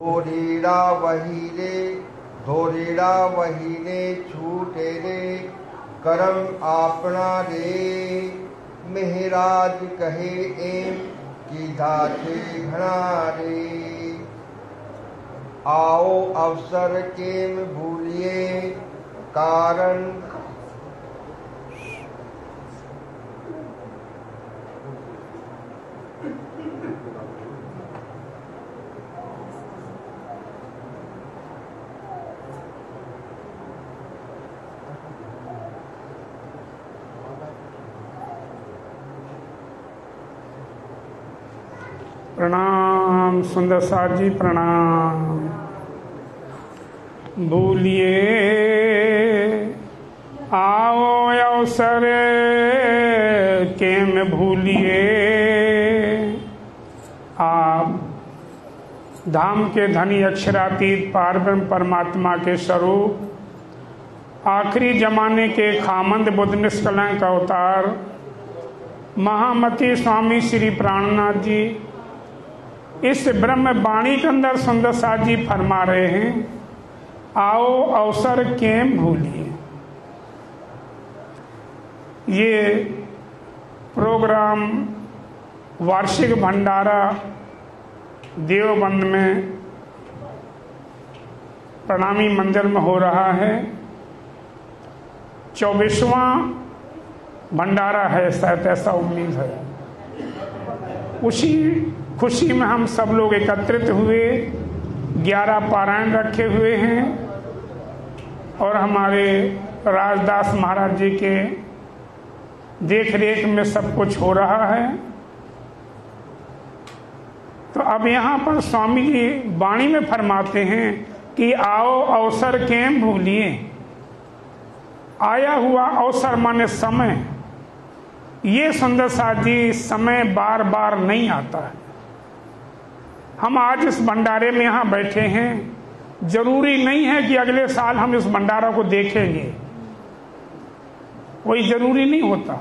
धोरेड़ा वही रे छूटे रे करम आपना रे। मेहराज कहे एम की धाते घना रे। आओ अवसर केम भूलिए कारण। प्रणाम सुंदर साथ जी, प्रणाम। भूलिए आओ अवसर केम भूलिए। आप धाम के धनी अक्षरातीत पारब्रह्म परमात्मा के स्वरूप, आखिरी जमाने के खामंद बुद्ध निष्कलंक अवतार महामती स्वामी श्री प्राणनाथ जी इस ब्रह्म वाणी के अंदर सुंदर साथ जी फरमा रहे हैं, आओ अवसर केम भूलिए। ये प्रोग्राम वार्षिक भंडारा देवबंद में प्रणामी मंदिर में हो रहा है। 24वां भंडारा है शायद, ऐसा उम्मीद है। उसी खुशी में हम सब लोग एकत्रित हुए, 11 पारायण रखे हुए हैं और हमारे राजदास महाराज जी के देख रेख में सब कुछ हो रहा है। तो अब यहाँ पर स्वामी जी वाणी में फरमाते हैं कि आओ अवसर केम भूलिए। आया हुआ अवसर माने समय। ये सुंदर साथ जी समय बार बार नहीं आता है। हम आज इस भंडारे में यहाँ बैठे हैं, जरूरी नहीं है कि अगले साल हम इस भंडारा को देखेंगे, कोई जरूरी नहीं होता।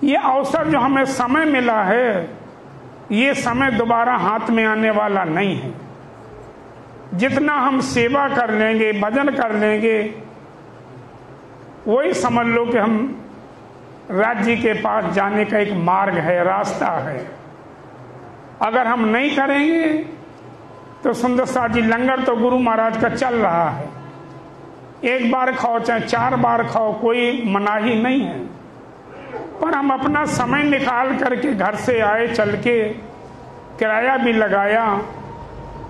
ये अवसर जो हमें समय मिला है, ये समय दोबारा हाथ में आने वाला नहीं है। जितना हम सेवा कर लेंगे, भजन कर लेंगे, वही समझ लो कि हम राज्य के पास जाने का एक मार्ग है, रास्ता है। अगर हम नहीं करेंगे तो सुंदर साथ जी लंगर तो गुरु महाराज का चल रहा है, एक बार खाओ चाहे 4 बार खाओ, कोई मनाही नहीं है। पर हम अपना समय निकाल करके घर से आए, चल के किराया भी लगाया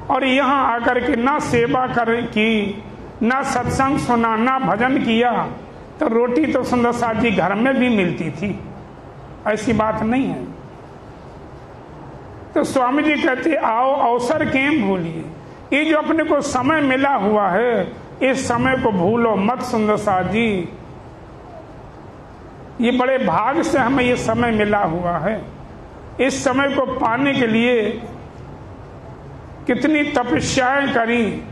और यहाँ आकर के ना सेवा की, ना सत्संग सुना, ना भजन किया, तो रोटी तो सुंदर साथ जी घर में भी मिलती थी, ऐसी बात नहीं है। तो स्वामी जी कहते आओ अवसर केम भूलिए। ये जो अपने को समय मिला हुआ है, इस समय को भूलो मत सुंदर साथ जी। ये बड़े भाग से हमें ये समय मिला हुआ है। इस समय को पाने के लिए कितनी तपस्याएं करी।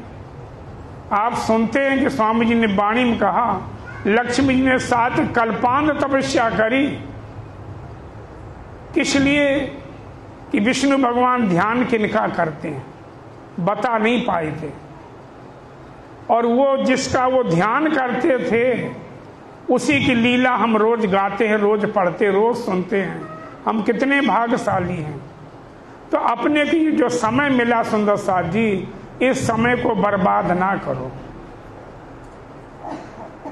आप सुनते हैं कि स्वामी जी ने वाणी में कहा, लक्ष्मी जी ने 7 कल्पांत तपस्या करी। किस लिए? कि विष्णु भगवान ध्यान किनका करते हैं, बता नहीं पाए थे। और वो जिसका वो ध्यान करते थे, उसी की लीला हम रोज गाते हैं, रोज पढ़ते, रोज सुनते हैं। हम कितने भाग्यशाली हैं। तो अपने की जो समय मिला सुंदर साथ जी, इस समय को बर्बाद ना करो।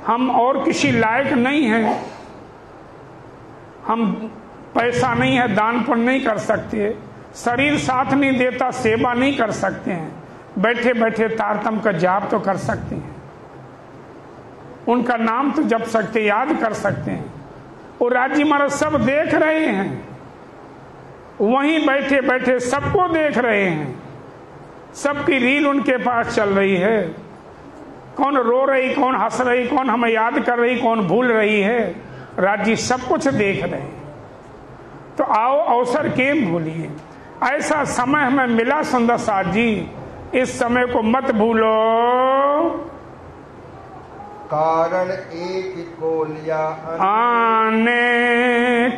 हम और किसी लायक नहीं हैं, हम पैसा नहीं है, दान पुण्य नहीं कर सकते, शरीर साथ नहीं देता, सेवा नहीं कर सकते हैं, बैठे बैठे तारतम का जाप तो कर सकते हैं, उनका नाम तो जप सकते, याद कर सकते हैं। और राज्य महाराज सब देख रहे हैं, वहीं बैठे बैठे सबको देख रहे हैं, सबकी रील उनके पास चल रही है। कौन रो रही, कौन हंस रही, कौन हमें याद कर रही, कौन भूल रही है, राज्य सब कुछ देख रहे हैं। तो आओ अवसर केम भूलिए। ऐसा समय हमें मिला सुंदर साथ जी, इस समय को मत भूलो। कारण एक कौलिया आने,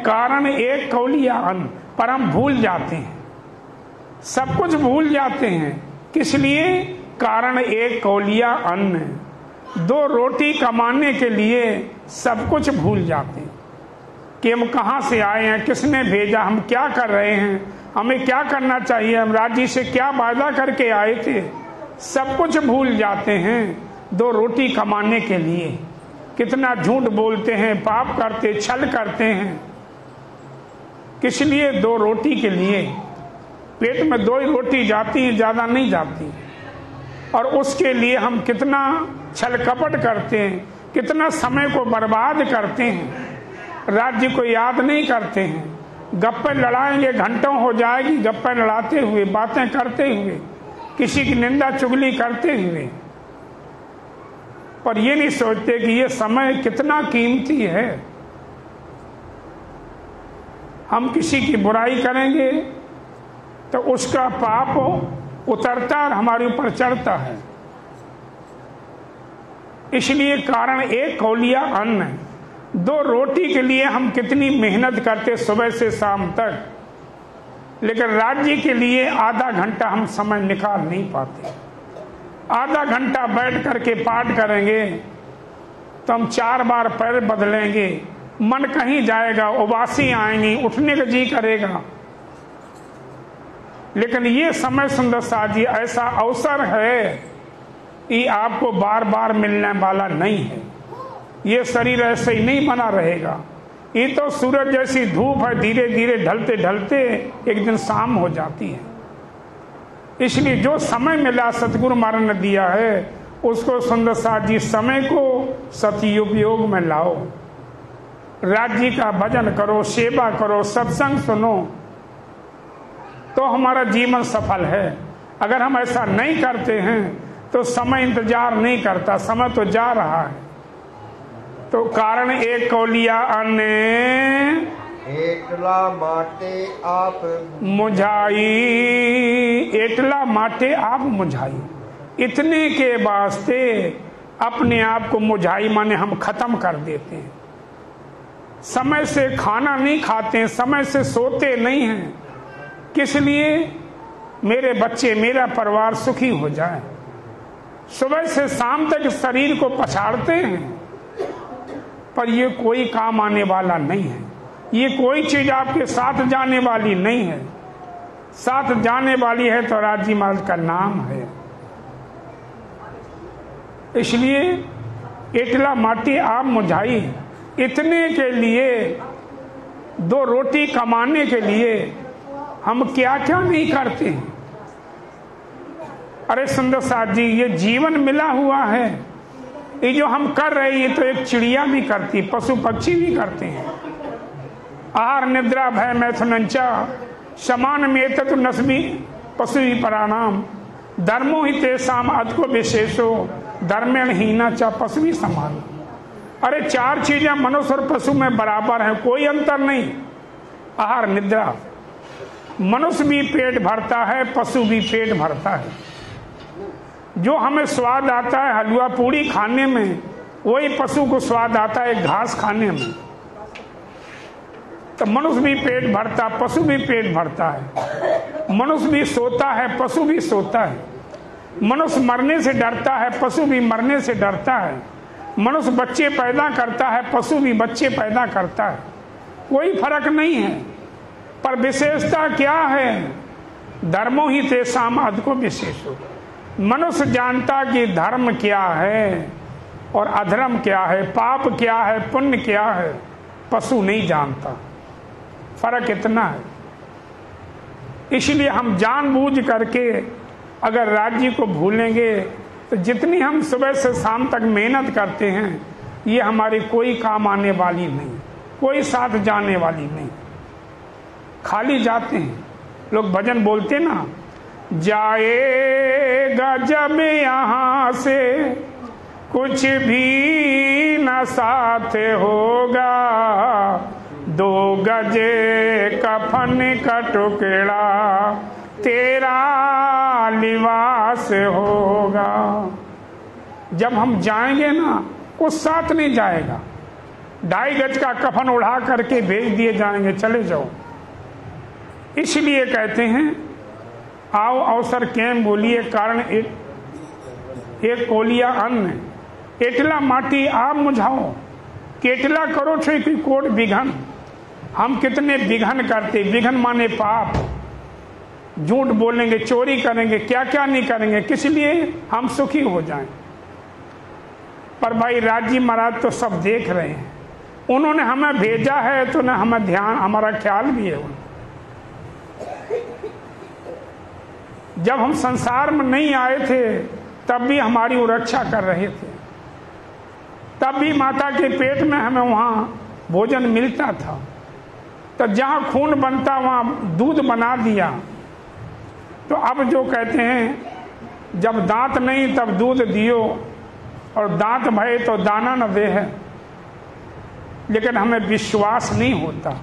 कारण एक कौलिया अन्न, पर हम भूल जाते हैं, सब कुछ भूल जाते हैं। किस लिए? कारण एक कौलिया अन्न, 2 रोटी कमाने के लिए सब कुछ भूल जाते हैं कि हम कहाँ से आए हैं, किसने भेजा, हम क्या कर रहे हैं, हमें क्या करना चाहिए, हम राज्य से क्या वादा करके आए थे, सब कुछ भूल जाते हैं 2 रोटी कमाने के लिए। कितना झूठ बोलते हैं, पाप करते, छल करते हैं, किस लिए? 2 रोटी के लिए। पेट में 2 ही रोटी जाती हैं, ज्यादा नहीं जाती, और उसके लिए हम कितना छल कपट करते हैं, कितना समय को बर्बाद करते हैं, राज्य को याद नहीं करते हैं। गप्पे लड़ाएंगे, घंटों हो जाएगी गप्पे लड़ाते हुए, बातें करते हुए, किसी की निंदा चुगली करते हुए, पर ये नहीं सोचते कि ये समय कितना कीमती है। हम किसी की बुराई करेंगे तो उसका पाप उतरता और हमारे ऊपर चढ़ता है। इसलिए कारण एक कौलिया अन्न, 2 रोटी के लिए हम कितनी मेहनत करते सुबह से शाम तक, लेकिन राज्य के लिए आधा घंटा हम समय निकाल नहीं पाते। आधा घंटा बैठ करके पाठ करेंगे तो हम 4 बार पैर बदलेंगे, मन कहीं जाएगा, उबासी आएंगी, उठने का जी करेगा। लेकिन ये समय सुंदर साथ जी ऐसा अवसर है कि आपको बार बार मिलने वाला नहीं है। ये शरीर ऐसे ही नहीं बना रहेगा। ये तो सूरज जैसी धूप है, धीरे धीरे ढलते ढलते एक दिन शाम हो जाती है। इसलिए जो समय मिला सतगुरु महाराज ने दिया है, उसको सुंदर साथ जी समय को सदुपयोग में लाओ। राज्य का भजन करो, सेवा करो, सत्संग सुनो, तो हमारा जीवन सफल है। अगर हम ऐसा नहीं करते हैं तो समय इंतजार नहीं करता, समय तो जा रहा है। तो कारण एक कौलिया अन्न, एटला माटे आप मुझाई, एटला माटे आप मुझाई, इतने के वास्ते अपने आप को मुझाई माने हम खत्म कर देते हैं। समय से खाना नहीं खाते, समय से सोते नहीं हैं। किस लिए? मेरे बच्चे, मेरा परिवार सुखी हो जाए। सुबह से शाम तक शरीर को पछाड़ते हैं, पर ये कोई काम आने वाला नहीं है। ये कोई चीज आपके साथ जाने वाली नहीं है। साथ जाने वाली है तो राज्य महाराज का नाम है। इसलिए एटला माटी आप मुझाई, इतने के लिए 2 रोटी कमाने के लिए हम क्या क्या नहीं करते हैं। अरे सुंदर साथ जी, ये जीवन मिला हुआ है, ये जो हम कर रहे हैं ये तो एक चिड़िया भी करती, पशु पक्षी भी करते हैं। आहार निद्रा भय मैथुनंचा समान में तत्व नस्बी पशु ही पराणाम धर्मो ही तेसाम अधको विशेषो धर्मेण हीना चा पशु ही समान। अरे 4 चीजें मनुष्य और पशु में बराबर हैं, कोई अंतर नहीं। आहार निद्रा, मनुष्य भी पेट भरता है, पशु भी पेट भरता है। जो हमें स्वाद आता है हलवा पूड़ी खाने में, वही पशु को स्वाद आता है घास खाने में। तो मनुष्य भी पेट भरता, पशु भी पेट भरता है। मनुष्य भी सोता है, पशु भी सोता है। मनुष्य मरने से डरता है, पशु भी मरने से डरता है। मनुष्य बच्चे पैदा करता है, पशु भी बच्चे पैदा करता है। कोई फर्क नहीं है, पर विशेषता क्या है? धर्मो ही तेसाम अधको विशेषो। मनुष्य जानता कि धर्म क्या है और अधर्म क्या है, पाप क्या है, पुण्य क्या है। पशु नहीं जानता, फर्क इतना है। इसलिए हम जानबूझ करके अगर राज्य को भूलेंगे तो जितनी हम सुबह से शाम तक मेहनत करते हैं, ये हमारी कोई काम आने वाली नहीं, कोई साथ जाने वाली नहीं। खाली जाते हैं। लोग भजन बोलते ना, जाएगा जब यहाँ से कुछ भी न साथ होगा, 2 गजे कफन का टुकड़ा तेरा लिबास होगा। जब हम जाएंगे ना, कुछ साथ नहीं जाएगा। 2.5 गज का कफन उड़ा करके भेज दिए जाएंगे, चले जाओ। इसलिए कहते हैं आओ अवसर केम बोलिए कारण एक कोलिया अन्न एटला माटी आप मुझाओ केटला करो छे की कोट विघन। हम कितने विघन करते, विघन माने पाप, झूठ बोलेंगे, चोरी करेंगे, क्या क्या नहीं करेंगे, किस लिए हम सुखी हो जाएं। पर भाई राजी महाराज तो सब देख रहे हैं, उन्होंने हमें भेजा है तो ना हमें ध्यान, हमारा ख्याल भी है। जब हम संसार में नहीं आए थे तब भी हमारी वो रक्षा कर रहे थे, तब भी माता के पेट में हमें वहां भोजन मिलता था। तो जहां खून बनता वहां दूध बना दिया। तो अब जो कहते हैं जब दांत नहीं तब दूध दियो और दांत भय तो दाना न दे है, लेकिन हमें विश्वास नहीं होता।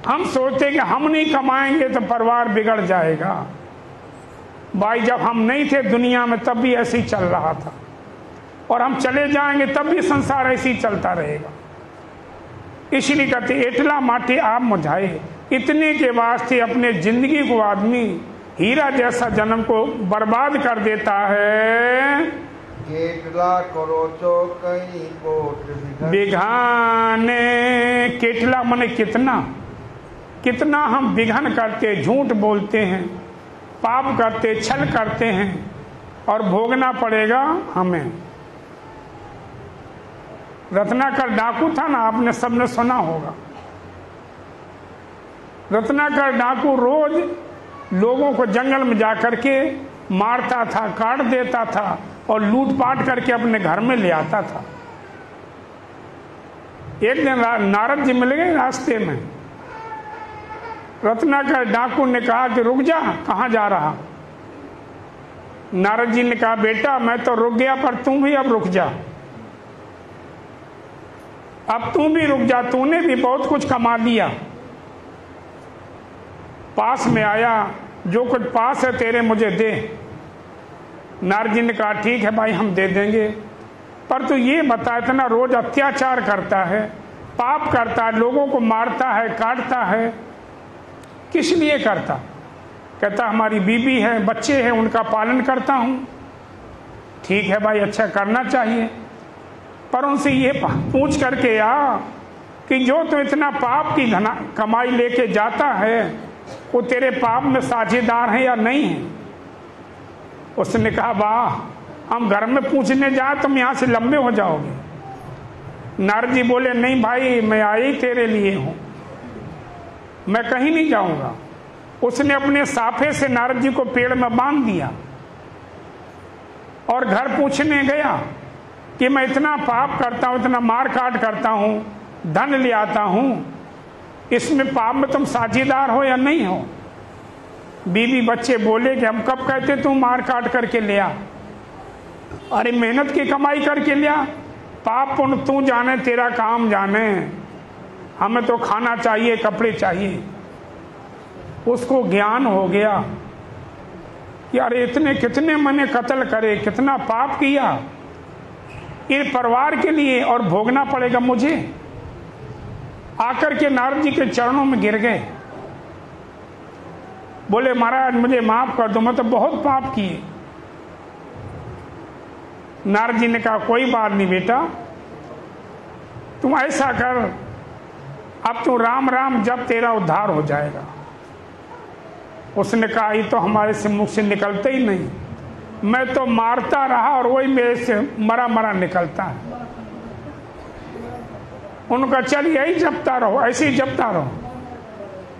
हम सोचते कि हम नहीं कमाएंगे तो परिवार बिगड़ जाएगा। भाई जब हम नहीं थे दुनिया में तब भी ऐसे ही चल रहा था, और हम चले जाएंगे तब भी संसार ऐसे ही चलता रहेगा। इसलिए कहते एटला माटी आप मुझाए, इतने के वास्ते अपने जिंदगी को आदमी हीरा जैसा जन्म को बर्बाद कर देता है। केटला करो चो कई कोट बिघाने, केटला माने कितना, कितना हम विघन करते, झूठ बोलते हैं, पाप करते, छल करते हैं, और भोगना पड़ेगा हमें। रत्नाकर डाकू था ना, आपने सबने सुना होगा। रत्नाकर डाकू रोज लोगों को जंगल में जाकर के मारता था, काट देता था और लूटपाट करके अपने घर में ले आता था। एक दिन नारद जी मिल गए रास्ते में। रत्नाकर डाकू ने कहा कि रुक जा, कहाँ जा रहा। नारद जी ने कहा बेटा मैं तो रुक गया पर तुम भी अब रुक जा, अब तू भी रुक जा, तूने भी बहुत कुछ कमा लिया। पास में आया, जो कुछ पास है तेरे मुझे दे। नारद जी ने कहा ठीक है भाई हम दे देंगे, पर तू ये बता इतना रोज अत्याचार करता है, पाप करता है, लोगों को मारता है, काटता है, किस लिए करता। कहता हमारी बीबी है, बच्चे हैं, उनका पालन करता हूं। ठीक है भाई अच्छा करना चाहिए, पर उनसे ये पूछ करके आ कि जो तो इतना पाप की कमाई लेके जाता है वो तेरे पाप में साझेदार है या नहीं है। उसने कहा वाह, हम घर में पूछने जाए तुम यहाँ से लंबे हो जाओगे। नारद जी बोले नहीं भाई मैं आई तेरे लिए हूं, मैं कहीं नहीं जाऊंगा। उसने अपने साफे से नारद जी को पेड़ में बांध दिया और घर पूछने गया कि मैं इतना पाप करता हूं, इतना मार काट करता हूं, धन ले आता हूं, इसमें पाप में तुम साझेदार हो या नहीं हो। बीवी बच्चे बोले कि हम कब कहते तू मार काट करके ले आ, अरे मेहनत की कमाई करके ले आ, पाप पुण्य तू जाने, तेरा काम जाने, हमें तो खाना चाहिए, कपड़े चाहिए। उसको ज्ञान हो गया कि अरे इतने कितने मैंने कत्ल करे, कितना पाप किया, ये परिवार के लिए और भोगना पड़ेगा मुझे। आकर के नारद जी के चरणों में गिर गए, बोले महाराज मुझे माफ कर दो, मैं तो बहुत पाप किए। नारद जी ने कहा कोई बात नहीं बेटा, तुम ऐसा कर, अब तू राम राम जब तेरा उद्धार हो जाएगा। उसने कहा ये तो हमारे से मुख से निकलते ही नहीं, मैं तो मारता रहा और वही मेरे से मरा मरा निकलता है। उनका चल यही जपता रहो, ऐसे ही जपता रहो।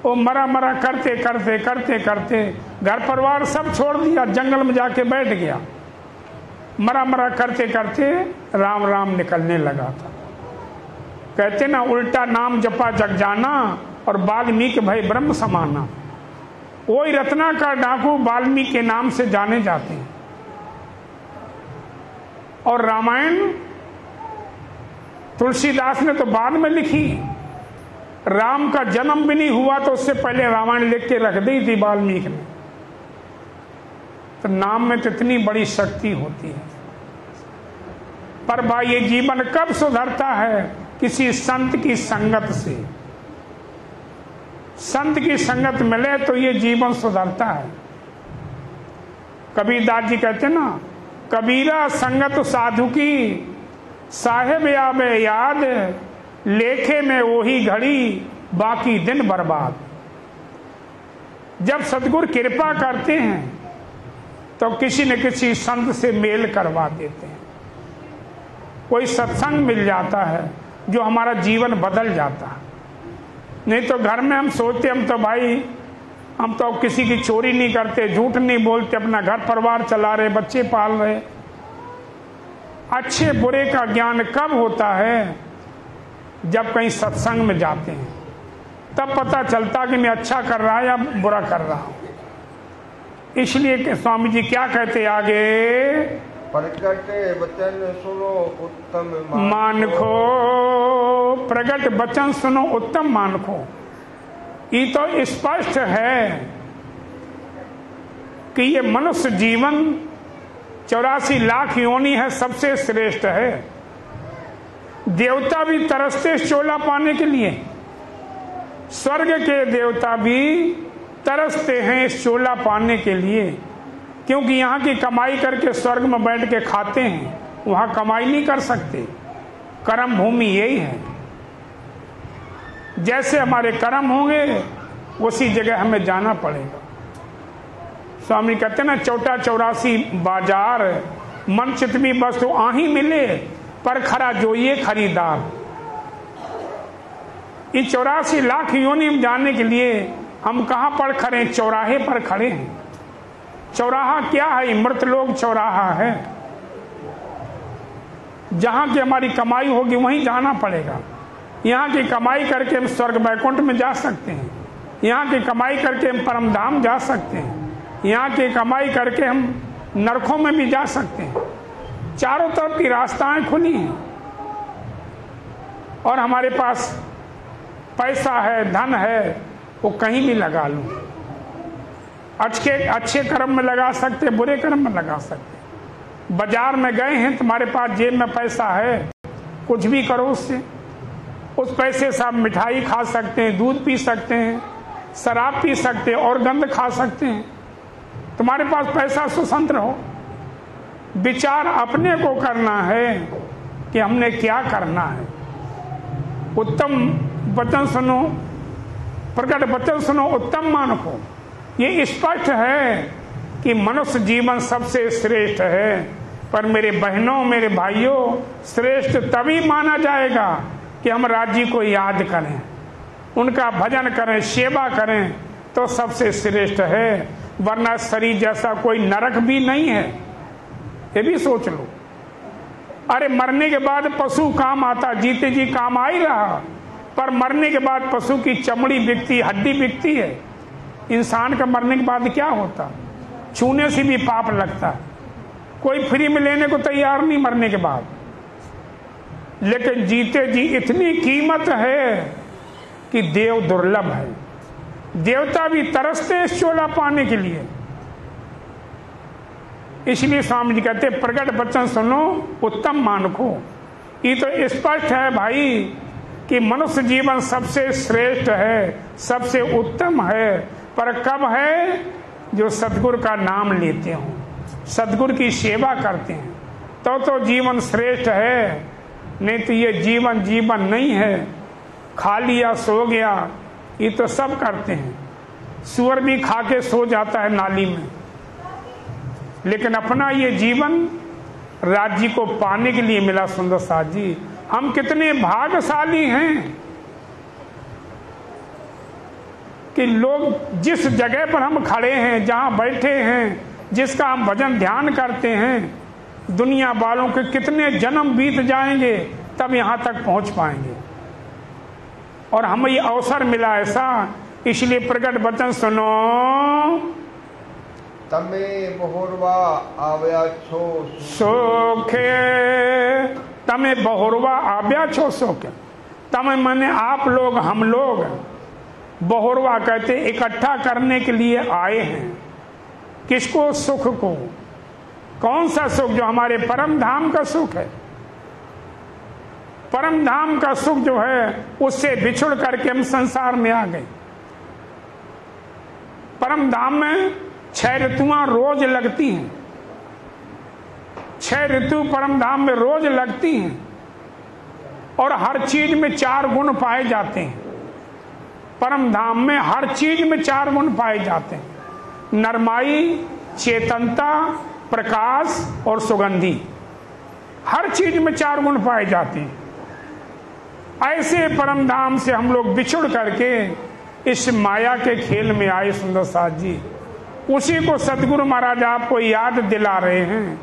वो मरा मरा करते करते करते करते घर परिवार सब छोड़ दिया, जंगल में जाके बैठ गया। मरा मरा करते करते राम राम निकलने लगा था। कहते ना उल्टा नाम जपा जग जाना और वाल्मीकि भय ब्रह्म समाना। वही रत्नाकर डाकू वाल्मीकि के नाम से जाने जाते हैं। और रामायण तुलसीदास ने तो बाद में लिखी, राम का जन्म भी नहीं हुआ तो उससे पहले रामायण लिख के रख दी थी वाल्मीकि ने। तो नाम में तो इतनी बड़ी शक्ति होती है। पर भाई ये जीवन कब सुधरता है? किसी संत की संगत से। संत की संगत मिले तो ये जीवन सुधरता है। कबीरदास जी कहते ना, कबीरा संगत साधु की साहेब आवे याद, लेखे में वही घड़ी बाकी दिन बर्बाद। जब सतगुरु कृपा करते हैं तो किसी न किसी संत से मेल करवा देते हैं, कोई सत्संग मिल जाता है जो हमारा जीवन बदल जाता है। नहीं तो घर में हम सोचते हम तो भाई हम तो किसी की चोरी नहीं करते, झूठ नहीं बोलते, अपना घर परिवार चला रहे, बच्चे पाल रहे। अच्छे बुरे का ज्ञान कब होता है? जब कहीं सत्संग में जाते हैं, तब पता चलता कि मैं अच्छा कर रहा या बुरा कर रहा हूं। इसलिए स्वामी जी क्या कहते आगे, प्रकट वचन सुनो उत्तम मानखो, प्रकट वचन सुनो उत्तम मानखो। ये तो स्पष्ट है कि ये मनुष्य जीवन 84 लाख योनि है, सबसे श्रेष्ठ है। देवता भी तरसते चोला पाने के लिए, स्वर्ग के देवता भी तरसते हैं इस चोला पाने के लिए, क्योंकि यहाँ की कमाई करके स्वर्ग में बैठ के खाते हैं, वहां कमाई नहीं कर सकते। कर्म भूमि यही है, जैसे हमारे कर्म होंगे उसी जगह हमें जाना पड़ेगा। स्वामी कहते ना, चौटा 84 बाजार, मन चित भी वस्तु आही मिले, पर खरा जो ये खरीदार। ये 84 लाख योनि में जाने के लिए हम कहां पर खड़े? चौराहे पर खड़े हैं। चौराहा क्या है? मृतलोक चौराहा है। जहां की हमारी कमाई होगी वहीं जाना पड़ेगा। यहाँ की कमाई करके हम स्वर्ग वैकुंठ में जा सकते हैं, यहाँ की कमाई करके हम परम धाम जा सकते हैं, यहाँ की कमाई करके हम नरकों में भी जा सकते हैं। चारों तरफ की रास्ताएं खुली हैं और हमारे पास पैसा है, धन है, वो कहीं भी लगा लूं। अच्छे कर्म में लगा सकते, बुरे कर्म में लगा सकते। बाजार में गए हैं, तुम्हारे पास जेब में पैसा है, कुछ भी करो उससे। उस पैसे से आप मिठाई खा सकते हैं, दूध पी सकते हैं, शराब पी सकते हैं और गंध खा सकते हैं। तुम्हारे पास पैसा स्वतंत्र हो। विचार अपने को करना है कि हमने क्या करना है। उत्तम वचन सुनो, प्रकट वचन सुनो उत्तम मानको। ये स्पष्ट है कि मनुष्य जीवन सबसे श्रेष्ठ है। पर मेरे बहनों, मेरे भाइयों, श्रेष्ठ तभी माना जाएगा कि हम राज्य को याद करें, उनका भजन करें, सेवा करें, तो सबसे श्रेष्ठ है। वरना शरीर जैसा कोई नरक भी नहीं है, ये भी सोच लो। अरे मरने के बाद पशु काम आता, जीते जी काम आ ही रहा, पर मरने के बाद पशु की चमड़ी बिकती, हड्डी बिकती है। इंसान का मरने के बाद क्या होता? छूने से भी पाप लगता है। कोई फ्री में लेने को तैयार नहीं मरने के बाद। लेकिन जीते जी इतनी कीमत है कि देव दुर्लभ है। देवता भी तरसते इस चोला पाने के लिए। इसलिए स्वामी जी कहते प्रकट वचन सुनो उत्तम मानको। ये तो स्पष्ट है भाई कि मनुष्य जीवन सबसे श्रेष्ठ है, सबसे उत्तम है। पर कब है? जो सदगुरु का नाम लेते हो, सदगुरु की सेवा करते हैं, तो जीवन श्रेष्ठ है। नहीं तो ये जीवन जीवन नहीं है। खा लिया, सो गया, ये तो सब करते हैं। सुअर भी खा के सो जाता है नाली में। लेकिन अपना ये जीवन राज्य को पाने के लिए मिला। सुंदर साथ जी, हम कितने भाग्यशाली हैं कि लोग जिस जगह पर हम खड़े हैं, जहां बैठे हैं, जिसका हम भजन ध्यान करते हैं, दुनिया वालों के कितने जन्म बीत जाएंगे तब यहां तक पहुंच पाएंगे। और हमें ये अवसर मिला ऐसा, इसलिए प्रकट वचन सुनो। तमे बहुरवा आव्या छो सोखे, तमे बहुरवा आव्या छो सोखे। तमे माने आप लोग, हम लोग। बहुरवा कहते इकट्ठा करने के लिए आए हैं। किसको? सुख को। कौन सा सुख? जो हमारे परम धाम का सुख है। परम धाम का सुख जो है, उससे बिछुड़ करके हम संसार में आ गए। परम धाम में 6 ऋतुआं रोज लगती हैं, 6 ऋतु परम धाम में रोज लगती हैं, और हर चीज में 4 गुण पाए जाते हैं। परम धाम में हर चीज में 4 गुण पाए जाते हैं, नरमाई, चेतनता, प्रकाश और सुगंधी। हर चीज में 4 गुण पाए जाते हैं। ऐसे परम धाम से हम लोग बिछुड़ करके इस माया के खेल में आए सुंदर साथ जी। उसी को सदगुरु महाराज आपको याद दिला रहे हैं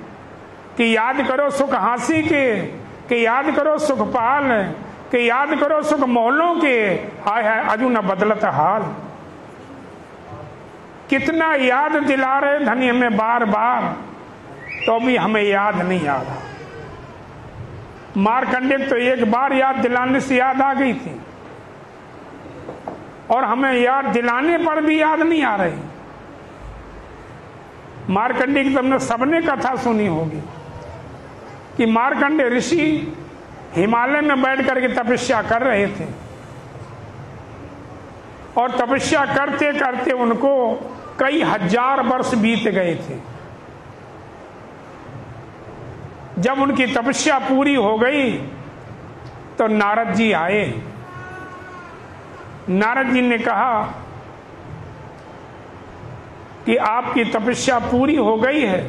कि याद करो सुख हांसी के, कि याद करो सुखपाल, कि याद करो सुख मोहलों के, हाय हाय अजू न बदलत हाल। कितना याद दिला रहे धनी हमें बार बार, तो भी हमें याद नहीं आ रहा। मार्कंडेय तो एक बार याद दिलाने से याद आ गई थी, और हमें याद दिलाने पर भी याद नहीं आ रही। मार्कंडेय की तुमने सबने कथा सुनी होगी कि मार्कंडेय ऋषि हिमालय में बैठ करके तपस्या कर रहे थे, और तपस्या करते करते उनको कई हजार वर्ष बीत गए थे। जब उनकी तपस्या पूरी हो गई तो नारद जी आए। नारद जी ने कहा कि आपकी तपस्या पूरी हो गई है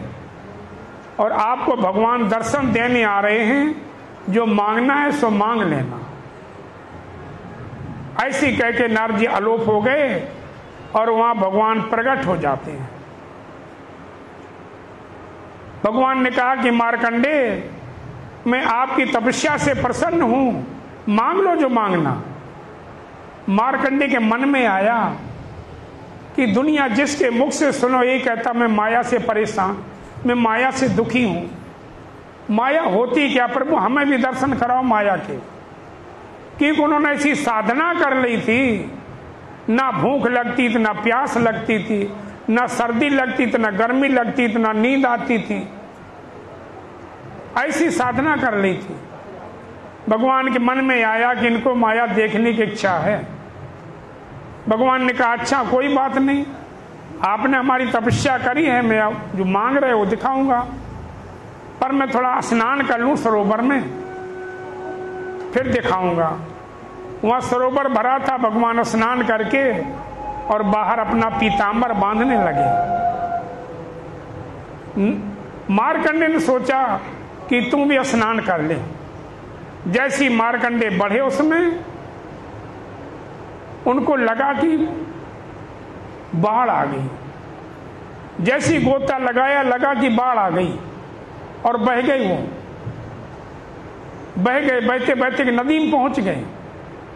और आपको भगवान दर्शन देने आ रहे हैं, जो मांगना है सो मांग लेना। ऐसी कह के नारद जी आलोप हो गए और वहां भगवान प्रकट हो जाते हैं। भगवान ने कहा कि मार्कंडेय, मैं आपकी तपस्या से प्रसन्न हूं, मांग लो जो मांगना। मार्कंडेय के मन में आया कि दुनिया जिसके मुख से सुनो यही कहता मैं माया से परेशान, मैं माया से दुखी हूं। माया होती क्या प्रभु, हमें भी दर्शन कराओ माया के। क्योंकि उन्होंने ऐसी साधना कर ली थी, ना भूख लगती थी, ना प्यास लगती थी, ना सर्दी लगती थी, ना गर्मी लगती थी, ना नींद आती थी। ऐसी साधना कर ली थी। भगवान के मन में आया कि इनको माया देखने की इच्छा है। भगवान ने कहा अच्छा कोई बात नहीं, आपने हमारी तपस्या करी है, मैं जो मांग रहे हो दिखाऊंगा, पर मैं थोड़ा स्नान कर लूं सरोवर में, फिर दिखाऊंगा। वहां सरोवर भरा था, भगवान स्नान करके और बाहर अपना पीतांबर बांधने लगे। मार्कंडेय ने सोचा कि तू भी स्नान कर ले। जैसी मार्कंडेय बढ़े उसमें उनको लगा कि बाढ़ आ गई। जैसी गोता लगाया लगा कि बाढ़ आ गई और बह गई। वो बह गए, बहते बहते नदी में पहुंच गए।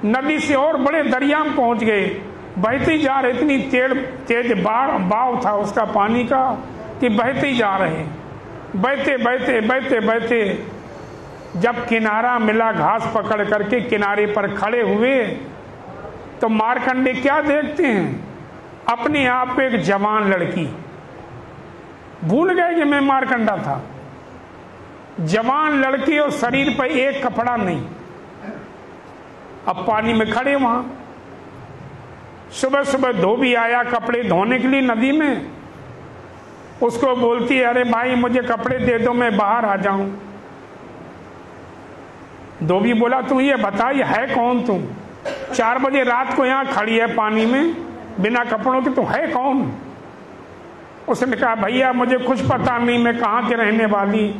नदी से और बड़े दरिया में पहुंच गए। बहते ही जा रहे, इतनी तेज बाव था उसका पानी का कि बहते ही जा रहे। बहते बहते बहते बहते जब किनारा मिला, घास पकड़ करके किनारे पर खड़े हुए, तो मार्कंडेय क्या देखते हैं, अपने आप को एक जवान लड़की। भूल गए कि मैं मार्कंडा था। जवान लड़की और शरीर पर एक कपड़ा नहीं। अब पानी में खड़े वहां। सुबह सुबह धोबी आया कपड़े धोने के लिए नदी में। उसको बोलती है अरे भाई मुझे कपड़े दे दो, मैं बाहर आ जाऊं। धोबी बोला तू ये बता ये है कौन तू? 4 बजे रात को यहाँ खड़ी है पानी में बिना कपड़ों के, तू है कौन? उसने कहा भैया मुझे कुछ पता नहीं, मैं कहाँ के रहने वाली,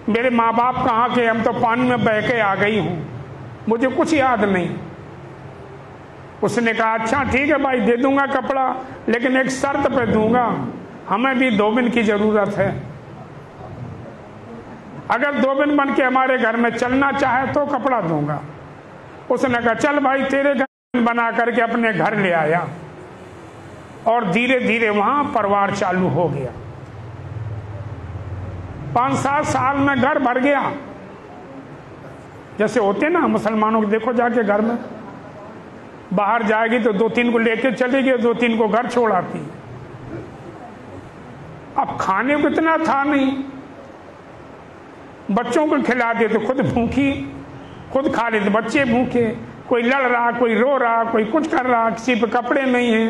मेरे माँ बाप कहाँ के, हम तो पानी में बह के आ गई हूँ, मुझे कुछ याद नहीं। उसने कहा अच्छा ठीक है भाई दे दूंगा कपड़ा, लेकिन एक शर्त पे दूंगा, हमें भी धोबिन की जरूरत है। अगर धोबिन बन के हमारे घर में चलना चाहे तो कपड़ा दूंगा। उसने कहा चल भाई तेरे घर बना करके अपने घर ले आया, और धीरे धीरे वहां परिवार चालू हो गया। 5-7 साल में घर भर गया। जैसे होते ना मुसलमानों को देखो जाके घर में, बाहर जाएगी तो 2-3 को लेके चलेगी, 2-3 को घर छोड़ आती। अब खाने को इतना था नहीं, बच्चों को खिला दे तो खुद भूखी, खुद खा ले तो बच्चे भूखे। कोई लड़ रहा, कोई रो रहा, कोई कुछ कर रहा, किसी पे कपड़े नहीं है,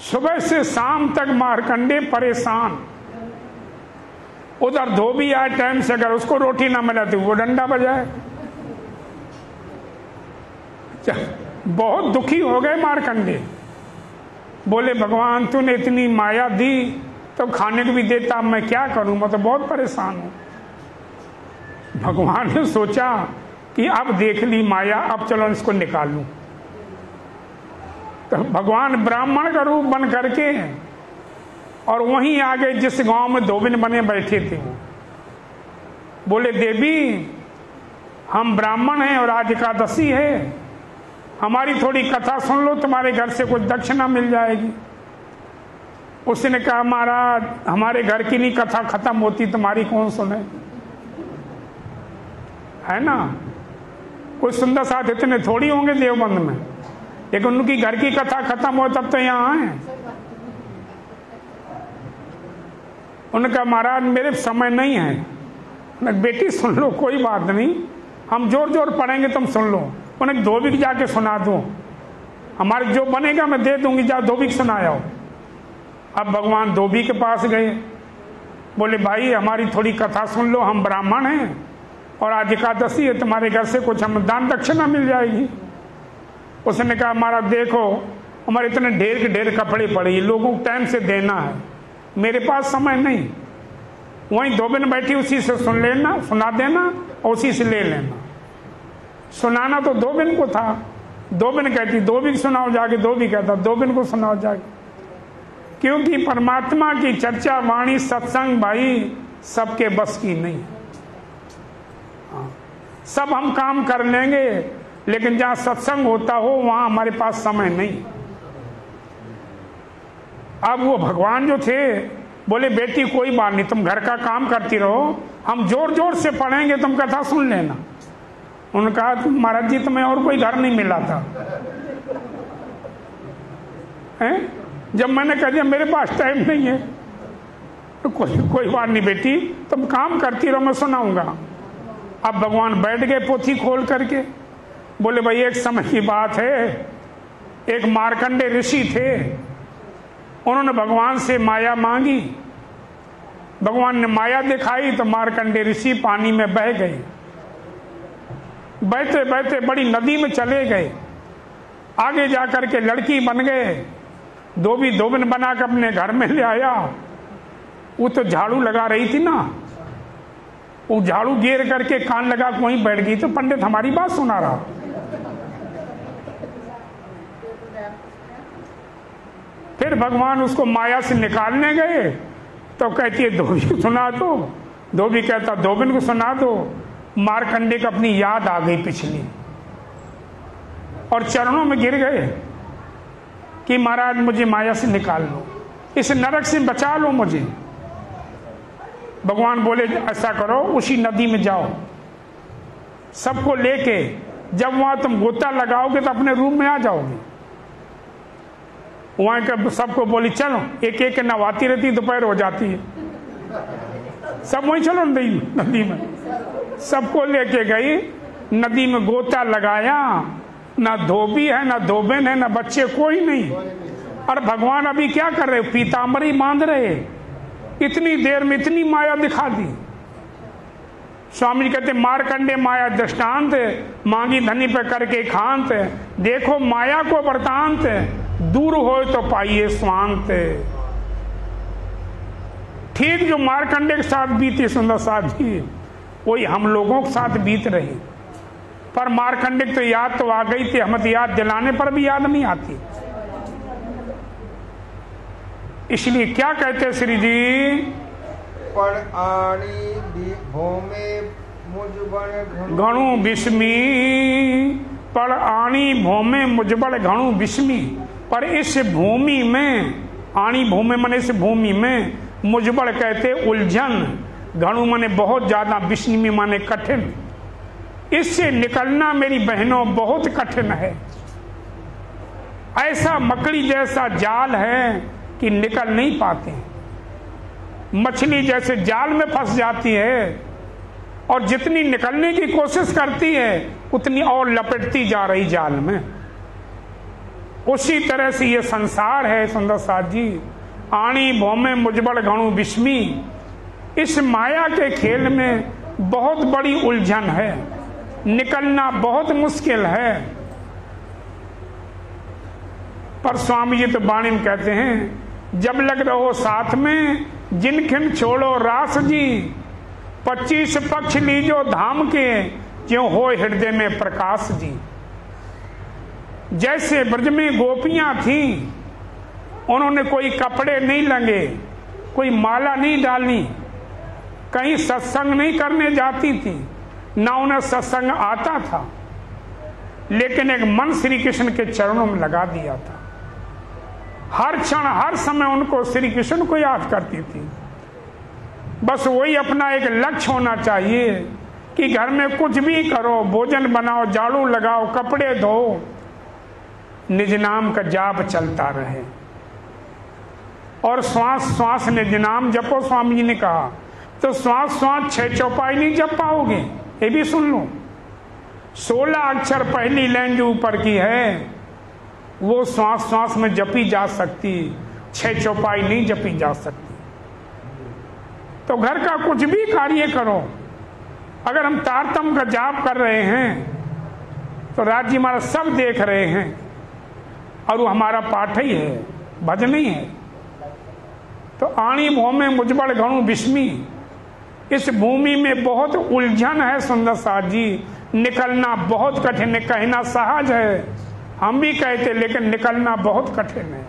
सुबह से शाम तक मारकंडे परेशान। उधर धोबी आए टाइम से, अगर उसको रोटी ना मिले तो वो डंडा बजाए। बहुत दुखी हो गए मारकंडे। बोले भगवान तूने इतनी माया दी तो खाने को भी देता, मैं क्या करूं, मैं तो बहुत परेशान हूं। भगवान ने सोचा कि अब देख ली माया, अब चलो इसको निकाल लूं। तो भगवान ब्राह्मण का रूप बन करके और वहीं आगे जिस गांव में धोबिन बने बैठे थे वो बोले देवी हम ब्राह्मण हैं और आज एकादशी है, हमारी थोड़ी कथा सुन लो, तुम्हारे घर से कुछ दक्षिणा मिल जाएगी। उसने कहा महाराज हमारे घर की नहीं कथा खत्म होती, तुम्हारी कौन सुने, है ना। कुछ सुंदर साथ इतने थोड़ी होंगे देवबंद में, लेकिन उनकी घर की कथा खत्म हो तब तो यहाँ आए। उनका महाराज मेरे समय नहीं है। बेटी सुन लो, कोई बात नहीं, हम जोर जोर पढ़ेंगे, तुम सुन लो। उन्हें धोबी जाके सुना दो, हमारे जो बनेगा मैं दे दूंगी, जा धोबी को सुनाया। अब भगवान धोबी के पास गए, बोले भाई हमारी थोड़ी कथा सुन लो, हम ब्राह्मण हैं और आज एकादशी है, तुम्हारे घर से कुछ हम दान दक्षिणा मिल जाएगी। उसने कहा महाराज देखो हमारे इतने ढेर के ढेर कपड़े पड़े, लोगों को टाइम से देना है, मेरे पास समय नहीं। वहीं धोबिन बैठी, उसी से सुन लेना, सुना देना और उसी से ले लेना। सुनाना तो धोबिन को था। धोबिन कहती धोबी को सुनाओ जाके, धोबी कहता धोबिन को सुनाओ जाके। क्योंकि परमात्मा की चर्चा वाणी सत्संग भाई सबके बस की नहीं। सब हम काम कर लेंगे, लेकिन जहां सत्संग होता हो वहां हमारे पास समय नहीं। अब वो भगवान जो थे बोले बेटी कोई बात नहीं, तुम घर का काम करती रहो, हम जोर जोर से पढ़ेंगे, तुम कथा सुन लेना। उन्होंने कहा महाराज जी तुम्हें और कोई घर नहीं मिला था हैं? जब मैंने कह दिया मेरे पास टाइम नहीं है तो कोई बात नहीं बेटी, तुम काम करती रहो, मैं सुनाऊंगा। अब भगवान बैठ गए पोथी खोल करके, बोले भाई एक समय की बात है, एक मार्कंडे ऋषि थे, उन्होंने भगवान से माया मांगी, भगवान ने माया दिखाई तो मार्कंडे ऋषि पानी में बह गए। बहते बहते बड़ी नदी में चले गए, आगे जाकर के लड़की बन गए, धोबी धोबिन बना कर अपने घर में ले आया। वो तो झाड़ू लगा रही थी ना, वो झाड़ू गिर करके कान लगा के वहीं बैठ गई, तो पंडित हमारी बात सुना रहा। फिर भगवान उसको माया से निकालने गए तो कहती है धोबी को सुना दो, धोबी कहता धोबिन को सुना दो। मारकंडे को अपनी याद आ गई पिछली और चरणों में गिर गए कि महाराज मुझे माया से निकाल लो, इस नरक से बचा लो मुझे। भगवान बोले ऐसा करो उसी नदी में जाओ, सबको लेके, जब वहां तुम गोता लगाओगे तो अपने रूम में आ जाओगे। वहां के सबको बोली चलो, एक एक नवाती रहती, दोपहर हो जाती है, सब वहीं चलो नदी में। सबको लेके गई, नदी में गोता लगाया, ना धोबी है ना धोबिन है ना बच्चे, कोई नहीं। और भगवान अभी क्या कर रहे, पीतांबरी बांध रहे, इतनी देर में इतनी माया दिखा दी। स्वामी जी कहते मारकंडे माया दृष्टांत, मांगी धनी पे करके खांत, देखो माया को वृतांत, दूर हो तो पाइए स्वांत। ठीक जो मारकंडे के साथ बीती सुंदर साथ जी, वही हम लोगों के साथ बीत रही। पर मारकंडे तो याद तो आ गई थी, हमें याद दिलाने पर भी याद नहीं आती। इसलिए क्या कहते श्री जी, पर आनी भूमि मुझबड़ घणु बिस्मी, पर आनी भूमि मुझबड़ घणु बिस्मी। पर इस भूमि में, आनी भूमि माने इस भूमि में, मुझबड़ कहते उलझन, घणु माने बहुत ज्यादा, बिस्मी माने कठिन। इससे निकलना मेरी बहनों बहुत कठिन है। ऐसा मकड़ी जैसा जाल है कि निकल नहीं पाते। मछली जैसे जाल में फंस जाती है और जितनी निकलने की कोशिश करती है उतनी और लपेटती जा रही जाल में। उसी तरह से ये संसार है सुंदर साथ जी। आणी भौमे मुजबड़ घणु विस्मी, इस माया के खेल में बहुत बड़ी उलझन है, निकलना बहुत मुश्किल है। पर स्वामी जी तो वाणी में कहते हैं, जब लग रहो साथ में जिनखिन छोड़ो रास जी, 25 पक्ष लीजो धाम के क्यों हो हृदय में प्रकाश जी। जैसे ब्रज में गोपियां थीं, उन्होंने कोई कपड़े नहीं लंगे, कोई माला नहीं डाली, कहीं सत्संग नहीं करने जाती थी, ना उन्हें सत्संग आता था, लेकिन एक मन श्री कृष्ण के चरणों में लगा दिया था। हर क्षण हर समय उनको श्री कृष्ण को याद करती थी। बस वही अपना एक लक्ष्य होना चाहिए कि घर में कुछ भी करो, भोजन बनाओ, झाड़ू लगाओ, कपड़े धो, निज नाम का जाप चलता रहे और श्वास श्वास निज नाम जपो। स्वामी जी ने कहा तो श्वास श्वास 6 चौपाई नहीं जप पाओगे, ये भी सुन लो। 16 अक्षर पहली लाइन जो ऊपर की है वो श्वास श्वास में जपी जा सकती, 6 चौपाई नहीं जपी जा सकती। तो घर का कुछ भी कार्य करो, अगर हम तारतम का जाप कर रहे हैं तो राज्य हमारा सब देख रहे हैं और वो हमारा पाठ ही है, भजन ही है। तो आणी भौमे मुजबड़ घणु विस्मी, इस भूमि में बहुत उलझन है सुंदर साथ जी, निकलना बहुत कठिन है। कहना सहज है, हम भी कहते, लेकिन निकलना बहुत कठिन है।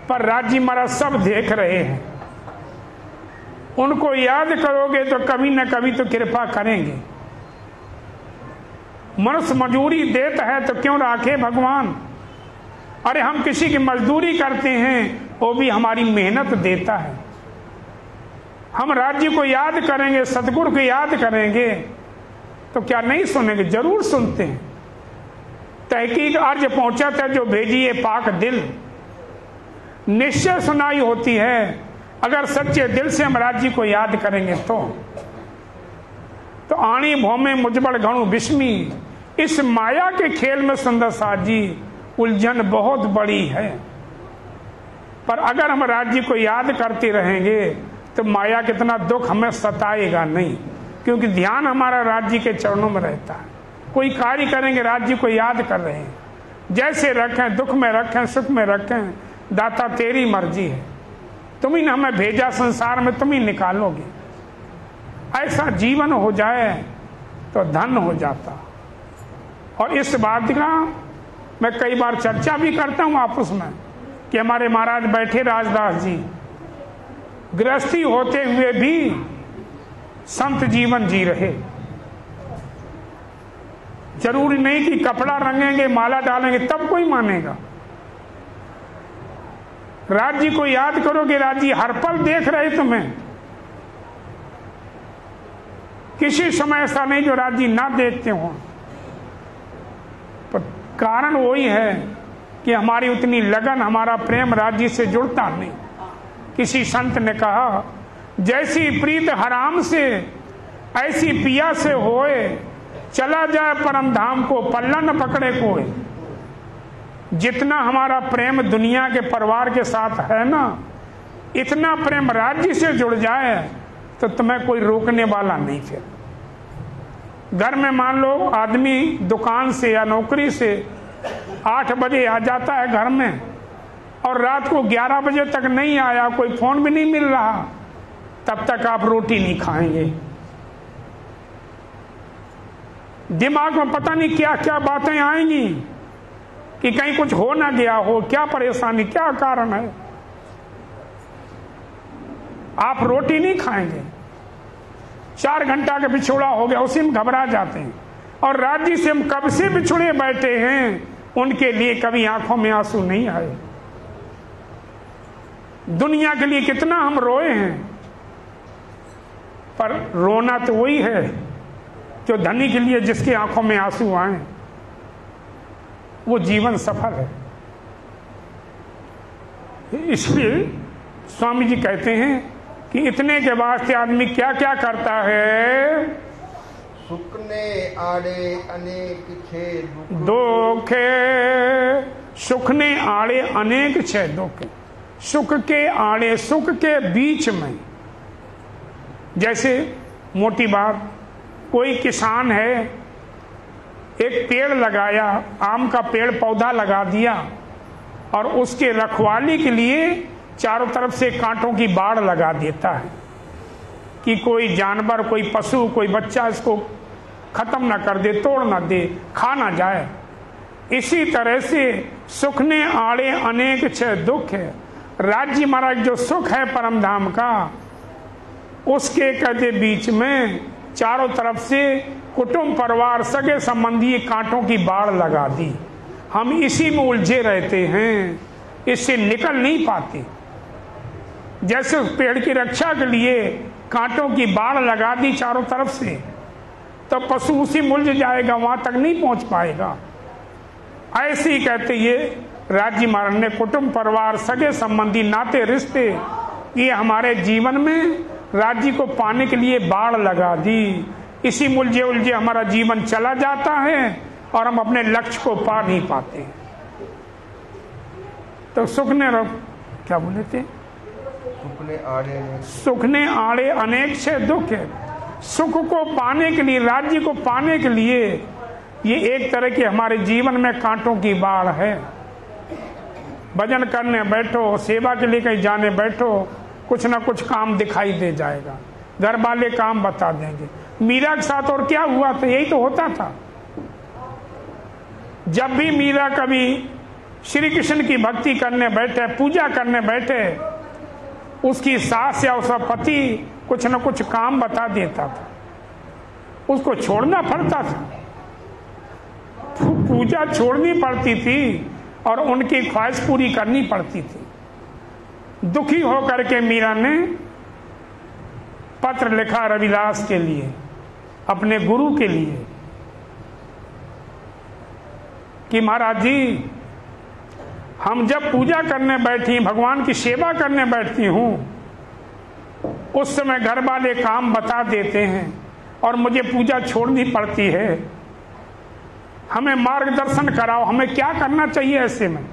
पर राज्य महाराज सब देख रहे हैं, उनको याद करोगे तो कभी न कभी तो कृपा करेंगे। मनुष्य मजदूरी देता है तो क्यों राखे भगवान। अरे हम किसी की मजदूरी करते हैं, वो भी हमारी मेहनत देता है। हम राज्य को याद करेंगे, सतगुरु को याद करेंगे तो क्या नहीं सुनेंगे, जरूर सुनते हैं। तहकीक अर्ज पहुंचा था जो भेजिए पाक दिल, निश्चय सुनाई होती है अगर सच्चे दिल से हम राज्य को याद करेंगे तो आणी भौमे मुजबड़ घणु विस्मी, इस माया के खेल में सुंदर साथ जी उलझन बहुत बड़ी है। पर अगर हम राज्य को याद करते रहेंगे तो माया कितना दुख हमें सताएगा नहीं, क्योंकि ध्यान हमारा राज्य के चरणों में रहता है। कोई कार्य करेंगे राज्य को याद कर रहे हैं, जैसे रखें, दुख में रखें, सुख में रखें, दाता तेरी मर्जी है, तुम ही ने हमें भेजा संसार में, तुम ही निकालोगे। ऐसा जीवन हो जाए तो धन हो जाता। और इस बात का मैं कई बार चर्चा भी करता हूं आपस में कि हमारे महाराज बैठे राजदास जी गृहस्थी होते हुए भी संत जीवन जी रहे। जरूरी नहीं कि कपड़ा रंगेंगे, माला डालेंगे तब कोई मानेगा। राज्य को याद करोगे, राज्य हर पल देख रहे तुम्हें। किसी समय ऐसा नहीं जो राज्य ना देखते हो। पर कारण वही है कि हमारी उतनी लगन, हमारा प्रेम राज्य से जुड़ता नहीं। किसी संत ने कहा, जैसी प्रीत हराम से ऐसी पिया से होए, चला जाए परम धाम को पल्ला न पकड़े कोई। जितना हमारा प्रेम दुनिया के परिवार के साथ है ना, इतना प्रेम राज्य से जुड़ जाए तो तुम्हें कोई रोकने वाला नहीं। फिर घर में मान लो आदमी दुकान से या नौकरी से 8 बजे आ जाता है घर में और रात को 11 बजे तक नहीं आया, कोई फोन भी नहीं मिल रहा, तब तक आप रोटी नहीं खाएंगे। दिमाग में पता नहीं क्या क्या बातें आएंगी कि कहीं कुछ हो ना गया हो, क्या परेशानी, क्या कारण है, आप रोटी नहीं खाएंगे। 4 घंटा का बिछोड़ा हो गया, उसी में घबरा जाते हैं। और राज्य से हम कब से बिछुड़े बैठे हैं, उनके लिए कभी आंखों में आंसू नहीं आए। दुनिया के लिए कितना हम रोए हैं, पर रोना तो वही है जो धनी के लिए जिसकी आंखों में आंसू आए, वो जीवन सफल है। इसलिए स्वामी जी कहते हैं कि इतने के वास्ते आदमी क्या क्या करता है, सुख ने आड़े अनेक छे दुख, सुख ने आड़े अनेक छे दुख। सुख के आड़े, सुख के बीच में, जैसे मोटी बात, कोई किसान है, एक पेड़ लगाया, आम का पेड़ पौधा लगा दिया और उसके रखवाली के लिए चारों तरफ से कांटों की बाड़ लगा देता है कि कोई जानवर, कोई पशु, कोई बच्चा इसको खत्म ना कर दे, तोड़ ना दे, खा ना जाए। इसी तरह से सुख ने आड़े अनेक छे दुख है। राज्य महाराज जो सुख है परम धाम का, उसके कहते बीच में चारों तरफ से कुटुंब परिवार सगे संबंधी कांटों की बाड़ लगा दी। हम इसी में उलझे रहते हैं, इससे निकल नहीं पाते। जैसे उस पेड़ की रक्षा के लिए कांटों की बाड़ लगा दी चारों तरफ से, तो पशु उसी में उलझ जाएगा, वहां तक नहीं पहुंच पाएगा। ऐसे ही कहते ये राज्य महाराज ने कुटुंब परिवार सगे संबंधी नाते रिश्ते, ये हमारे जीवन में राज्य को पाने के लिए बाड़ लगा दी। इसी उलझे उलझे हमारा जीवन चला जाता है और हम अपने लक्ष्य को पा नहीं पाते। तो सुख ने, क्या बोले थे, सुख ने आड़े अनेक से दुख है। सुख को पाने के लिए, राज्य को पाने के लिए, ये एक तरह की हमारे जीवन में कांटों की बाढ़ है। भजन करने बैठो, सेवा के लिए कहीं जाने बैठो, कुछ ना कुछ काम दिखाई दे जाएगा, घर वाले काम बता देंगे। मीरा के साथ और क्या हुआ था, यही तो होता था। जब भी मीरा कभी श्री कृष्ण की भक्ति करने बैठे, पूजा करने बैठे, उसकी सास या उसका पति कुछ न कुछ काम बता देता था, उसको छोड़ना पड़ता था। पूजा छोड़नी पड़ती थी और उनकी ख्वाहिश पूरी करनी पड़ती थी। दुखी होकर के मीरा ने पत्र लिखा रविदास के लिए, अपने गुरु के लिए, कि महाराज जी, हम जब पूजा करने बैठी, भगवान की सेवा करने बैठती हूं, उस समय घर वाले काम बता देते हैं और मुझे पूजा छोड़नी पड़ती है। हमें मार्गदर्शन कराओ, हमें क्या करना चाहिए ऐसे में।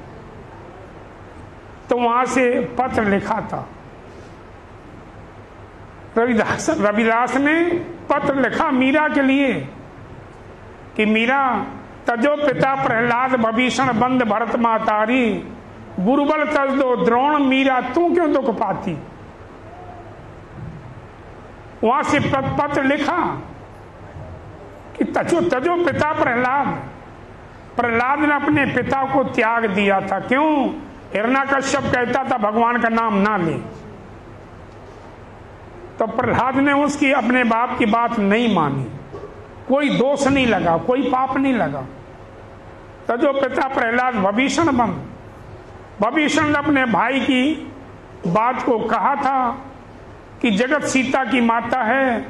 तो वहां से पत्र लिखा था रविदास ने पत्र लिखा मीरा के लिए कि मीरा, तजो पिता प्रहलाद भीषण बंद भरत मातारी, गुरुबल तज दो द्रोण मीरा, तू क्यों दुख पाती। वहां से पत्र लिखा कि तजो पिता प्रहलाद ने अपने पिता को त्याग दिया था। क्यों? हिरण्यकश्यप कहता था भगवान का नाम ना ले, तो प्रहलाद ने उसकी, अपने बाप की बात नहीं मानी। कोई दोष नहीं लगा, कोई पाप नहीं लगा। तजो पिता प्रहलाद भीषण बंद, भीषण ने अपने भाई की बात को कहा था कि जगत सीता की माता है,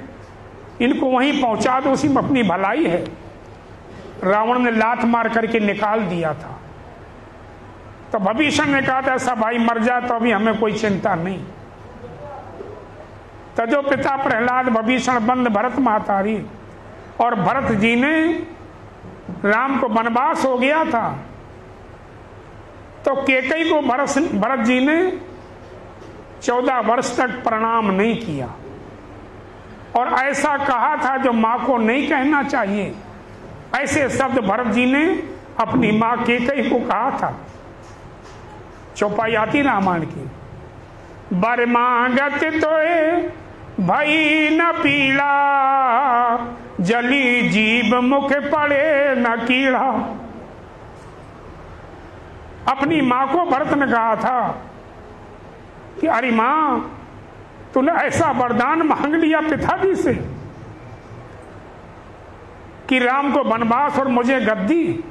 इनको वहीं पहुंचा दो, उसी में अपनी भलाई है। रावण ने लात मार करके निकाल दिया था। तो भीषण ने कहा था ऐसा भाई मर जाए तो अभी हमें कोई चिंता नहीं। तजो पिता प्रहलाद भीषण बंद भरत मातारी, और भरत जी ने, राम को वनवास हो गया था, तो कैकेयी को भरत जी ने 14 वर्ष तक प्रणाम नहीं किया, और ऐसा कहा था जो माँ को नहीं कहना चाहिए। ऐसे शब्द भरत जी ने अपनी माँ कैकेयी को कहा था। चौपाई आती रामायण की, बर मांगत तोए भई न पीड़ा, जली जीभ मुख पड़े न कीड़ा। अपनी माँ को भरत ने कहा था कि अरे माँ, तूने ऐसा वरदान मांग लिया पिताजी से कि राम को वनवास और मुझे गद्दी।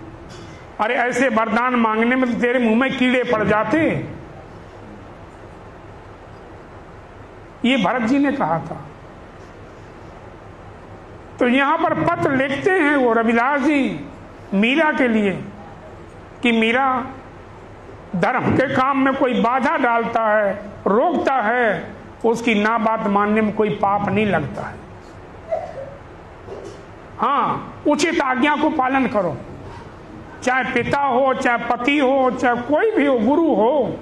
अरे ऐसे वरदान मांगने में तो तेरे मुंह में कीड़े पड़ जाते। ये भरत जी ने कहा था। तो यहां पर पत्र लिखते हैं वो रविदास जी मीरा के लिए कि मीरा, धर्म के काम में कोई बाधा डालता है, रोकता है, उसकी ना बात मानने में कोई पाप नहीं लगता है। हाँ, उचित आज्ञा को पालन करो, चाहे पिता हो, चाहे पति हो, चाहे कोई भी हो, गुरु हो,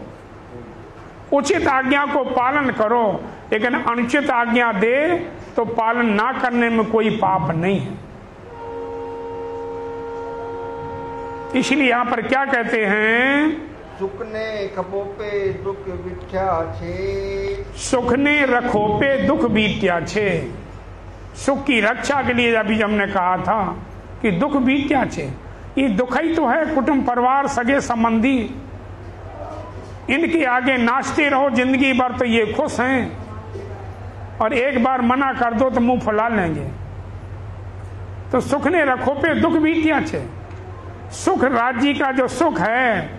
उचित आज्ञा को पालन करो। लेकिन अनुचित आज्ञा दे तो पालन ना करने में कोई पाप नहीं है। इसलिए यहां पर क्या कहते हैं, सुखने खपोपे दुख विख्या छे, सुखने रखोपे दुख बीत्या छे। सुख की रक्षा के लिए अभी हमने कहा था कि दुख बीत्या छे, ये दुख ही तो है। कुटुंब परिवार सगे संबंधी इनके आगे नाचते रहो जिंदगी भर तो ये खुश हैं, और एक बार मना कर दो तो मुंह फुला लेंगे। तो सुख ने रखो पे दुख बीतिया छे। सुख राज्य का जो सुख है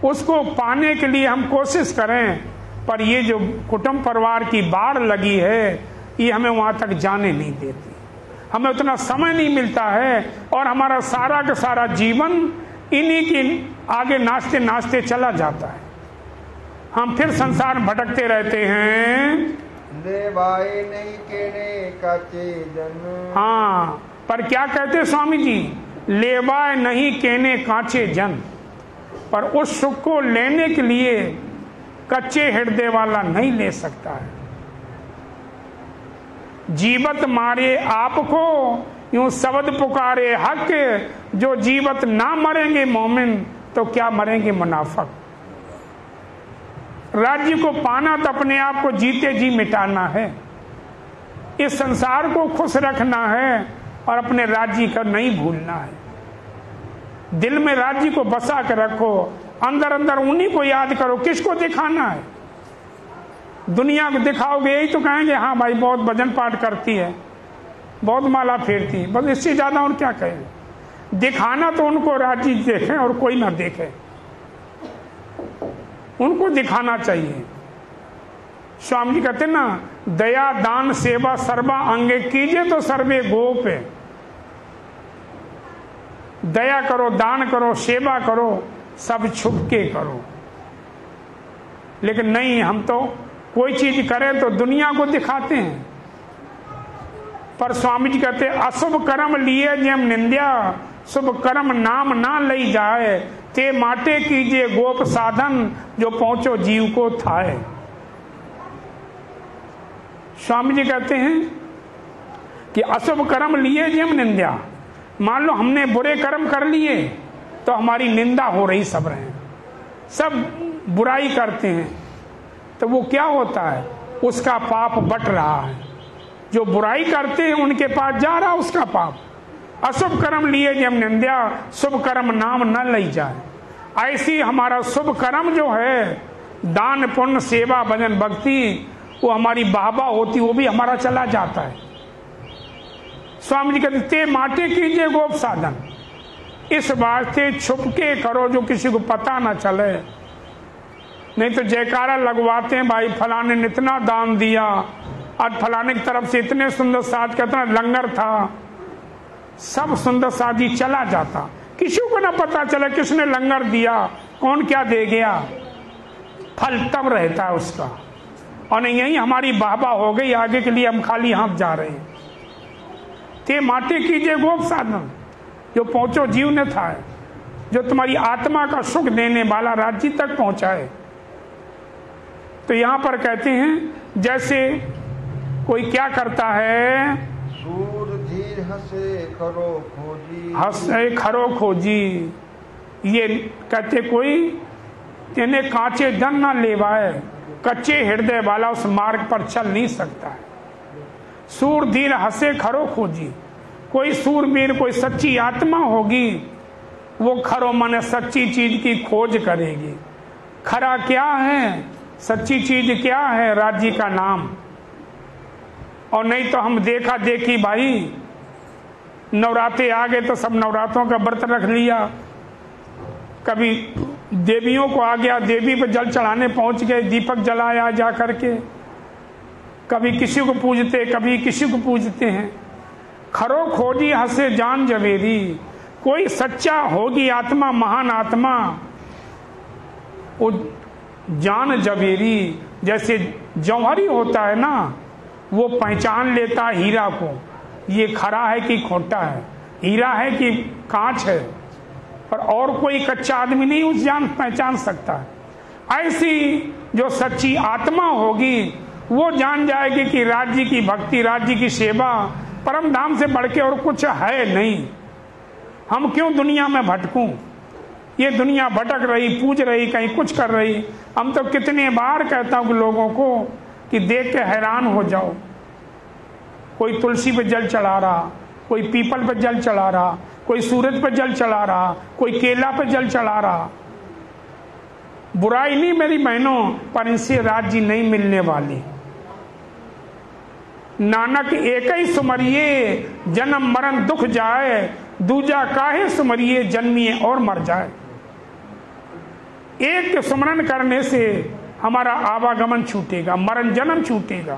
उसको पाने के लिए हम कोशिश करें, पर ये जो कुटुंब परिवार की बाढ़ लगी है ये हमें वहां तक जाने नहीं देती। हमें उतना समय नहीं मिलता है और हमारा सारा का सारा जीवन इन्हीं के आगे नाचते नाचते चला जाता है। हम फिर संसार में भटकते रहते हैं। देवाए नहीं केने काचे जन, हाँ, पर क्या कहते स्वामी जी, लेवाए नहीं केने काचे जन। पर उस सुख को लेने के लिए कच्चे हृदय वाला नहीं ले सकता है। जीवत मारे आपको यूं शब्द पुकारे हक, जो जीवत ना मरेंगे मोमिन तो क्या मरेंगे मुनाफिक। राज्य को पाना तो अपने आप को जीते जी मिटाना है, इस संसार को खुश रखना है और अपने राज्य का नहीं भूलना है। दिल में राज्य को बसा कर रखो, अंदर अंदर उन्हीं को याद करो। किसको दिखाना है? दुनिया को दिखाओगे यही तो कहेंगे हाँ भाई बहुत भजन पाठ करती है, बहुत माला फेरती है, बस इससे ज्यादा और क्या कहेंगे। दिखाना तो उनको राज्य देखे और कोई ना देखे, उनको दिखाना चाहिए। स्वामी जी कहते ना, दया दान सेवा सर्वा अंगे कीजिए तो सर्वे गोप है। दया करो, दान करो, सेवा करो, सब छुप के करो। लेकिन नहीं, हम तो कोई चीज करें तो दुनिया को दिखाते हैं। पर स्वामी जी कहते अशुभ कर्म लिए जेम निंद्या, शुभ कर्म नाम ना लई जाए, ते माटे कीजिए गोप साधन, जो पहुंचो जीव को थाए। स्वामी जी कहते हैं कि अशुभ कर्म लिए जेम निंद्या। मान लो हमने बुरे कर्म कर लिए तो हमारी निंदा हो रही, सब रहे, सब बुराई करते हैं, तो वो क्या होता है, उसका पाप बट रहा है। जो बुराई करते हैं उनके पास जा रहा उसका पाप। अशुभ कर्म लिए जब निंदा, शुभ कर्म नाम न लई जाए। ऐसी हमारा शुभ कर्म जो है, दान पुण्य सेवा भजन भक्ति, वो हमारी बाबा होती, वो भी हमारा चला जाता है। स्वामी जी कहते ते माटे कीजिए गोप साधन, इस वास्ते छुप के करो जो किसी को पता ना चले। नहीं तो जयकारा लगवाते हैं भाई फलाने ने इतना दान दिया, आज फलाने की तरफ से इतने सुंदर साज का इतना लंगर था, सब सुंदर साजी चला जाता, किसी को ना पता चला किसने लंगर दिया, कौन क्या दे गया, फल तब रहता है उसका। और नहीं यही हमारी बाबा हो गई, आगे के लिए हम खाली हाथ जा रहे हैं। ते माटे कीजिए गोप साधन, जो पहुंचो जीव ने था, जो तुम्हारी आत्मा का सुख देने वाला राज्य तक पहुंचाए। तो यहां पर कहते हैं जैसे कोई क्या करता है, सूर धीर हंसे खरो खोजी, हंसे खरो खोजी। ये कहते कोई तेने कांचे जन ना लेवाए, कच्चे हृदय वाला उस मार्ग पर चल नहीं सकता है। सूरधीर हंसे खरो खोजी, कोई सूरवीर कोई सच्ची आत्मा होगी, वो खरो मन सच्ची चीज की खोज करेगी। खरा क्या है, सच्ची चीज क्या है, राज्य का नाम। और नहीं तो हम देखा देखी भाई, नवरात्रे आ गए तो सब नवरात्रों का व्रत रख लिया, कभी देवियों को आ गया, देवी पे जल चढ़ाने पहुंच गए, दीपक जलाया जा करके, कभी किसी को पूजते कभी किसी को पूजते हैं। खरो खोजी हंसे जान जवेरी, कोई सच्चा होगी आत्मा, महान आत्मा, वो जान जवेरी, जैसे जौहरी होता है ना, वो पहचान लेता हीरा को, ये खरा है कि खोटा है, हीरा है कि कांच है, और कोई कच्चा आदमी नहीं उस जान पहचान सकता है। ऐसी जो सच्ची आत्मा होगी वो जान जाएगी कि राज्य की भक्ति, राज्य की सेवा परम धाम से बढ़ के और कुछ है नहीं। हम क्यों दुनिया में भटकूं? ये दुनिया भटक रही, पूज रही, कहीं कुछ कर रही। हम तो कितने बार कहता हूं लोगों को कि देख के हैरान हो जाओ। कोई तुलसी पे जल चढ़ा रहा, कोई पीपल पे जल चढ़ा रहा, कोई सूरज पे जल चढ़ा रहा, कोई केला पे जल चढ़ा रहा। बुराई नहीं मेरी बहनों, पर इनसे राज्य नहीं मिलने वाली। नानक एक ही सुमरिए जन्म मरण दुख जाए, दूजा काहे सुमरिए जन्मिए और मर जाए। एक के सुमरन करने से हमारा आवागमन छूटेगा, मरण जन्म छूटेगा।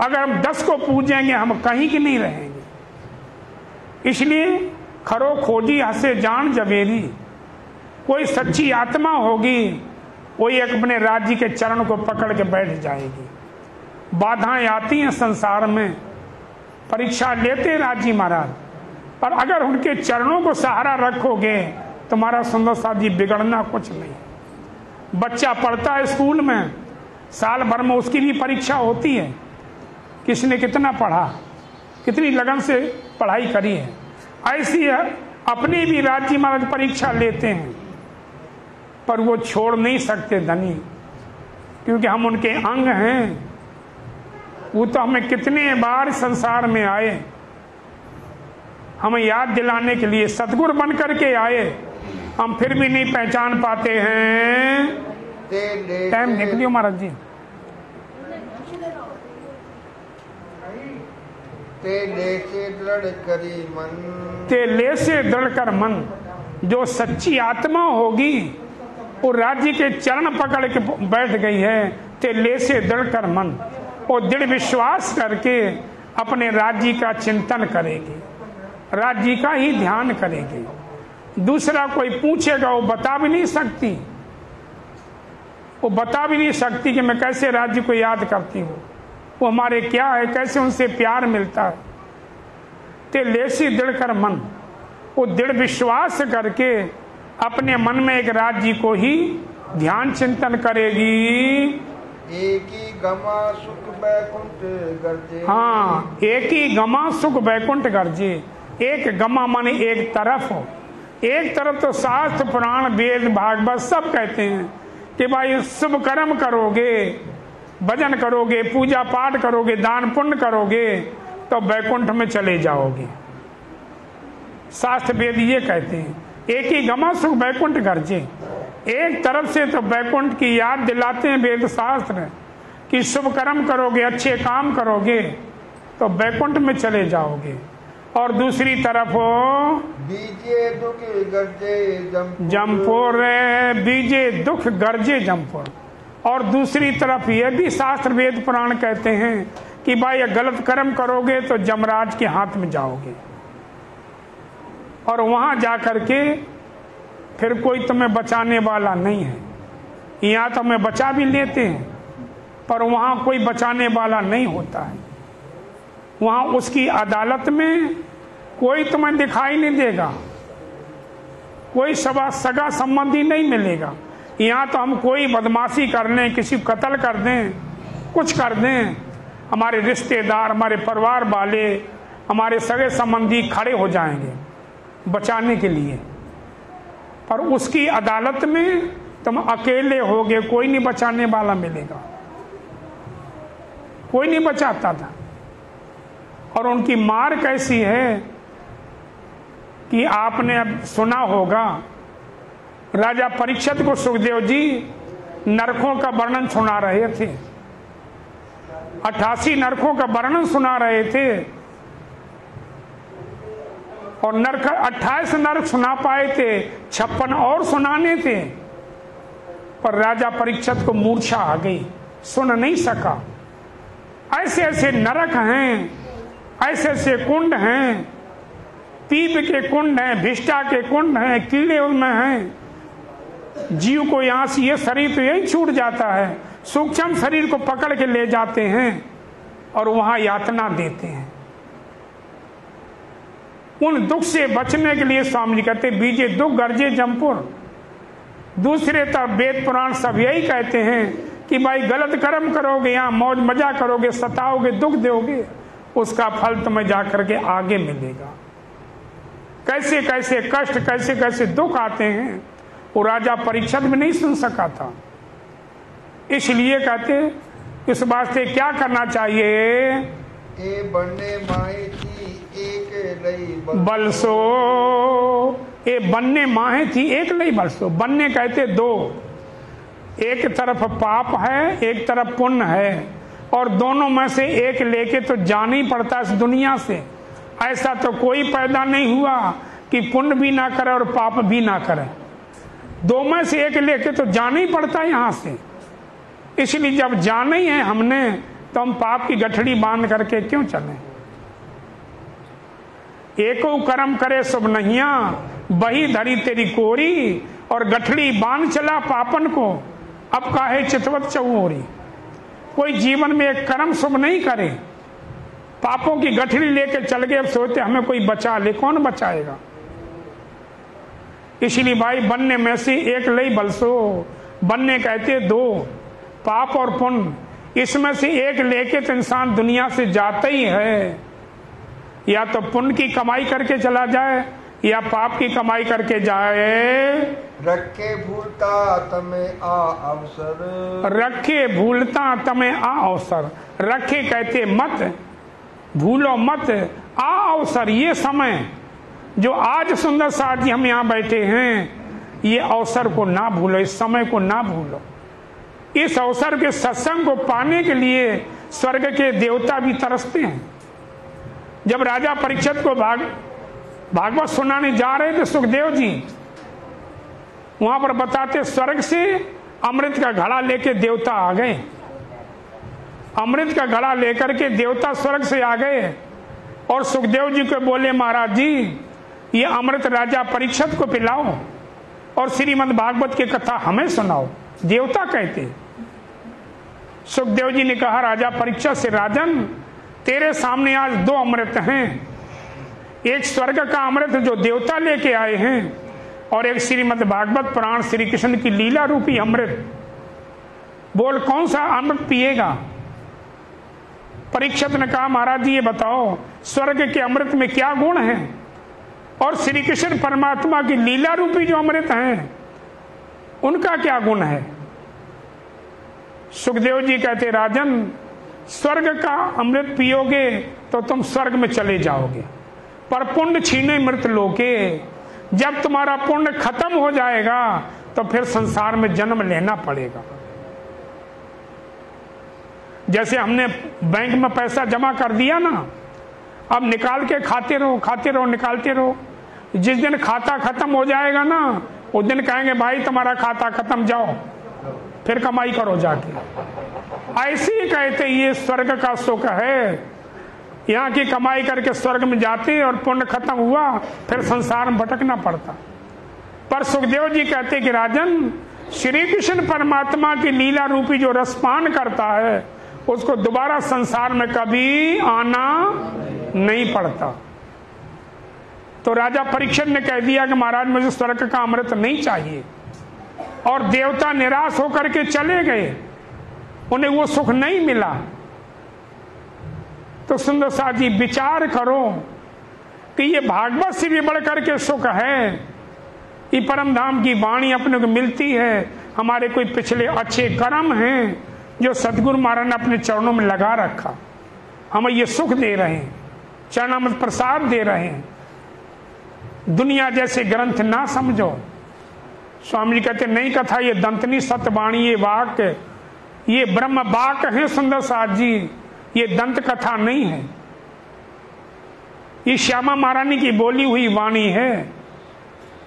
अगर हम 10 को पूजेंगे हम कहीं के नहीं रहेंगे। इसलिए खरो खोजी हंसे जान जवेरी। कोई सच्ची आत्मा होगी वही अपने राज्य के चरण को पकड़ के बैठ जाएगी। बाधाएं आती हैं संसार में, परीक्षा लेते राज्य महाराज, पर अगर उनके चरणों को सहारा रखोगे तुम्हारा सुंदर साजी बिगड़ना कुछ नहीं। बच्चा पढ़ता है स्कूल में, साल भर में उसकी भी परीक्षा होती है, किसने कितना पढ़ा, कितनी लगन से पढ़ाई करी है। ऐसी है अपनी भी राज्य महाराज परीक्षा लेते हैं, पर वो छोड़ नहीं सकते धनी, क्योंकि हम उनके अंग हैं। वो तो हमें कितने बार संसार में आए, हमें याद दिलाने के लिए सतगुरु बन करके आए, हम फिर भी नहीं पहचान पाते हैं। टाइम निकलियो महाराज जी। तेले से दृढ़ करी मन, तेले से दृढ़ कर मन। जो सच्ची आत्मा होगी वो राज्य के चरण पकड़ के बैठ गई है। तेले से दृढ़ कर मन, और दृढ़ विश्वास करके अपने राज्य का चिंतन करेगी, राज्य का ही ध्यान करेगी। दूसरा कोई पूछेगा वो बता भी नहीं सकती, वो बता भी नहीं सकती कि मैं कैसे राज्य को याद करती हूँ, वो हमारे क्या है, कैसे उनसे प्यार मिलता है। ते लेसी दृढ़ कर मन, वो दृढ़ विश्वास करके अपने मन में एक राज्य को ही ध्यान चिंतन करेगी। एक ही गमा सुख बैकुंठ गर्जे। हाँ, एक ही गमा सुख बैकुंठ गर्जे। एक गमा माने एक तरफ हो, एक तरफ तो शास्त्र पुराण वेद भागवत सब कहते हैं कि भाई शुभ कर्म करोगे, भजन करोगे, पूजा पाठ करोगे, दान पुण्य करोगे तो बैकुंठ में चले जाओगे। शास्त्र वेद ये कहते हैं एक ही गमा सुख बैकुंठ गर्जे। एक तरफ से तो बैकुंठ की याद दिलाते हैं वेद शास्त्र कि शुभ कर्म करोगे, अच्छे काम करोगे तो बैकुंठ में चले जाओगे। और दूसरी तरफ हो बीजे दुख गर्जे जमपुर, बीजे दुख गर्जे जमपुर। और दूसरी तरफ ये भी शास्त्र वेद पुराण कहते हैं कि भाई गलत कर्म करोगे तो जमराज के हाथ में जाओगे, और वहां जाकर के फिर कोई तुम्हें बचाने वाला नहीं है। यहाँ तो हमें बचा भी लेते हैं पर वहां कोई बचाने वाला नहीं होता है। वहां उसकी अदालत में कोई तुम्हें दिखाई नहीं देगा, कोई सगा संबंधी नहीं मिलेगा। यहाँ तो हम कोई बदमाशी कर लें, किसी को कत्ल कर दें, कुछ कर दें, हमारे रिश्तेदार, हमारे परिवार वाले, हमारे सगे संबंधी खड़े हो जाएंगे बचाने के लिए, पर उसकी अदालत में तुम अकेले होगे, कोई नहीं बचाने वाला मिलेगा, कोई नहीं बचाता था। और उनकी मार कैसी है कि आपने अब सुना होगा, राजा परीक्षित को सुखदेव जी नरकों का वर्णन सुना रहे थे, 88 नरकों का वर्णन सुना रहे थे, और नरक 28 नरक सुना पाए थे, 56 और सुनाने थे, पर राजा परीक्षित को मूर्छा आ गई, सुन नहीं सका। ऐसे ऐसे नरक हैं, ऐसे ऐसे कुंड हैं, पीप के कुंड हैं, भिष्टा के कुंड हैं, कीड़े उनमें हैं। जीव को यहां से ये शरीर तो यही छूट जाता है, सूक्ष्म शरीर को पकड़ के ले जाते हैं और वहां यातना देते हैं। उन दुख से बचने के लिए स्वामी जी कहते बीजे दुख गर्जे जमपुर। दूसरे तरफ वेद पुराण सब यही कहते हैं कि भाई गलत कर्म करोगे, यहाँ मौज मजा करोगे, सताओगे, दुख दोगे, उसका फल तुम्हें जाकर के आगे मिलेगा। कैसे कैसे कष्ट, कैसे कैसे दुख आते हैं, वो राजा परीक्षित भी नहीं सुन सका था। इसलिए कहते इस वास्ते क्या करना चाहिए, ए बनने माहे थी एक लई बलसो, ए बनने माहे थी एक लई बलसो। बनने कहते दो, एक तरफ पाप है, एक तरफ पुण्य है, और दोनों में से एक लेके तो जाना ही पड़ता इस दुनिया से। ऐसा तो कोई पैदा नहीं हुआ कि पुण्य भी ना करे और पाप भी ना करे, दो में से एक लेके तो जाना ही पड़ता है यहाँ से। इसलिए जब जाना ही है हमने, तो हम पाप की गठड़ी बांध करके क्यों चलें। एको कर्म करे शुभ नहिया, बही धरी तेरी कोरी, और गठड़ी बांध चला पापन को, अब काहे चितवत चौरी। कोई जीवन में एक कर्म शुभ नहीं करे, पापों की गठड़ी लेके चल गए, अब सोचते हमें कोई बचा ले, कौन बचाएगा। इसलिए भाई बनने में से एक लई बलसो, बनने कहते दो, पाप और पुण्य, इसमें से एक लेके तो इंसान दुनिया से जाता ही है। या तो पुण्य की कमाई करके चला जाए या पाप की कमाई करके जाए। रखे भूलता तमें आ अवसर, रखे भूलता तमें आ अवसर। रखे कहते मत, भूलो मत, आ अवसर, ये समय जो आज सुंदर साथ जी हम यहाँ बैठे हैं, ये अवसर को ना भूलो, इस समय को ना भूलो। इस अवसर के सत्संग को पाने के लिए स्वर्ग के देवता भी तरसते हैं। जब राजा परीक्षित को भागवत सुनाने जा रहे थे सुखदेव जी, वहां पर बताते स्वर्ग से अमृत का घड़ा लेके देवता आ गए। अमृत का घड़ा लेकर के देवता स्वर्ग से आ गए और सुखदेव जी को बोले महाराज जी ये अमृत राजा परीक्षित को पिलाओ और श्रीमद् भागवत की कथा हमें सुनाओ। देवता कहते। सुखदेव जी ने कहा राजा परीक्षित से, राजन तेरे सामने आज दो अमृत हैं, एक स्वर्ग का अमृत जो देवता लेके आए हैं और एक श्रीमद् भागवत पुराण श्री कृष्ण की लीला रूपी अमृत। बोल कौन सा अमृत पिएगा। परीक्षित ने कहा महाराज जी ये बताओ स्वर्ग के अमृत में क्या गुण है और श्री कृष्ण परमात्मा की लीला रूपी जो अमृत हैं उनका क्या गुण है। सुखदेव जी कहते राजन स्वर्ग का अमृत पियोगे तो तुम स्वर्ग में चले जाओगे, पर पुण्य छीने मृत लोके, जब तुम्हारा पुण्य खत्म हो जाएगा तो फिर संसार में जन्म लेना पड़ेगा। जैसे हमने बैंक में पैसा जमा कर दिया ना, अब निकाल के खाते रहो निकालते रहो। जिस दिन खाता खत्म हो जाएगा ना उस दिन कहेंगे भाई तुम्हारा खाता खत्म, जाओ फिर कमाई करो जाके। ऐसे ही कहते ये स्वर्ग का सुख है, यहाँ की कमाई करके स्वर्ग में जाते और पुण्य खत्म हुआ फिर संसार में भटकना पड़ता। पर सुखदेव जी कहते कि राजन श्री कृष्ण परमात्मा की लीला रूपी जो रसपान करता है उसको दोबारा संसार में कभी आना नहीं पड़ता। तो राजा परीक्षित ने कह दिया कि महाराज मुझे स्वर्ग का अमृत नहीं चाहिए, और देवता निराश होकर के चले गए, उन्हें वो सुख नहीं मिला। तो सुंदर साथ जी विचार करो कि ये भागवत से भी बढ़कर के सुख है, ये परम धाम की वाणी अपने को मिलती है। हमारे कोई पिछले अच्छे कर्म हैं जो सदगुरु महाराज ने अपने चरणों में लगा रखा, हमें ये सुख दे रहे हैं, चरणामृत प्रसाद दे रहे हैं। दुनिया जैसे ग्रंथ ना समझो। स्वामी जी कहते नहीं कथा ये दंतनी सतवाणी, ये वाक, ये ब्रह्म वाक है सुंदर साथ जी, ये दंत कथा नहीं है। ये श्यामा महारानी की बोली हुई वाणी है,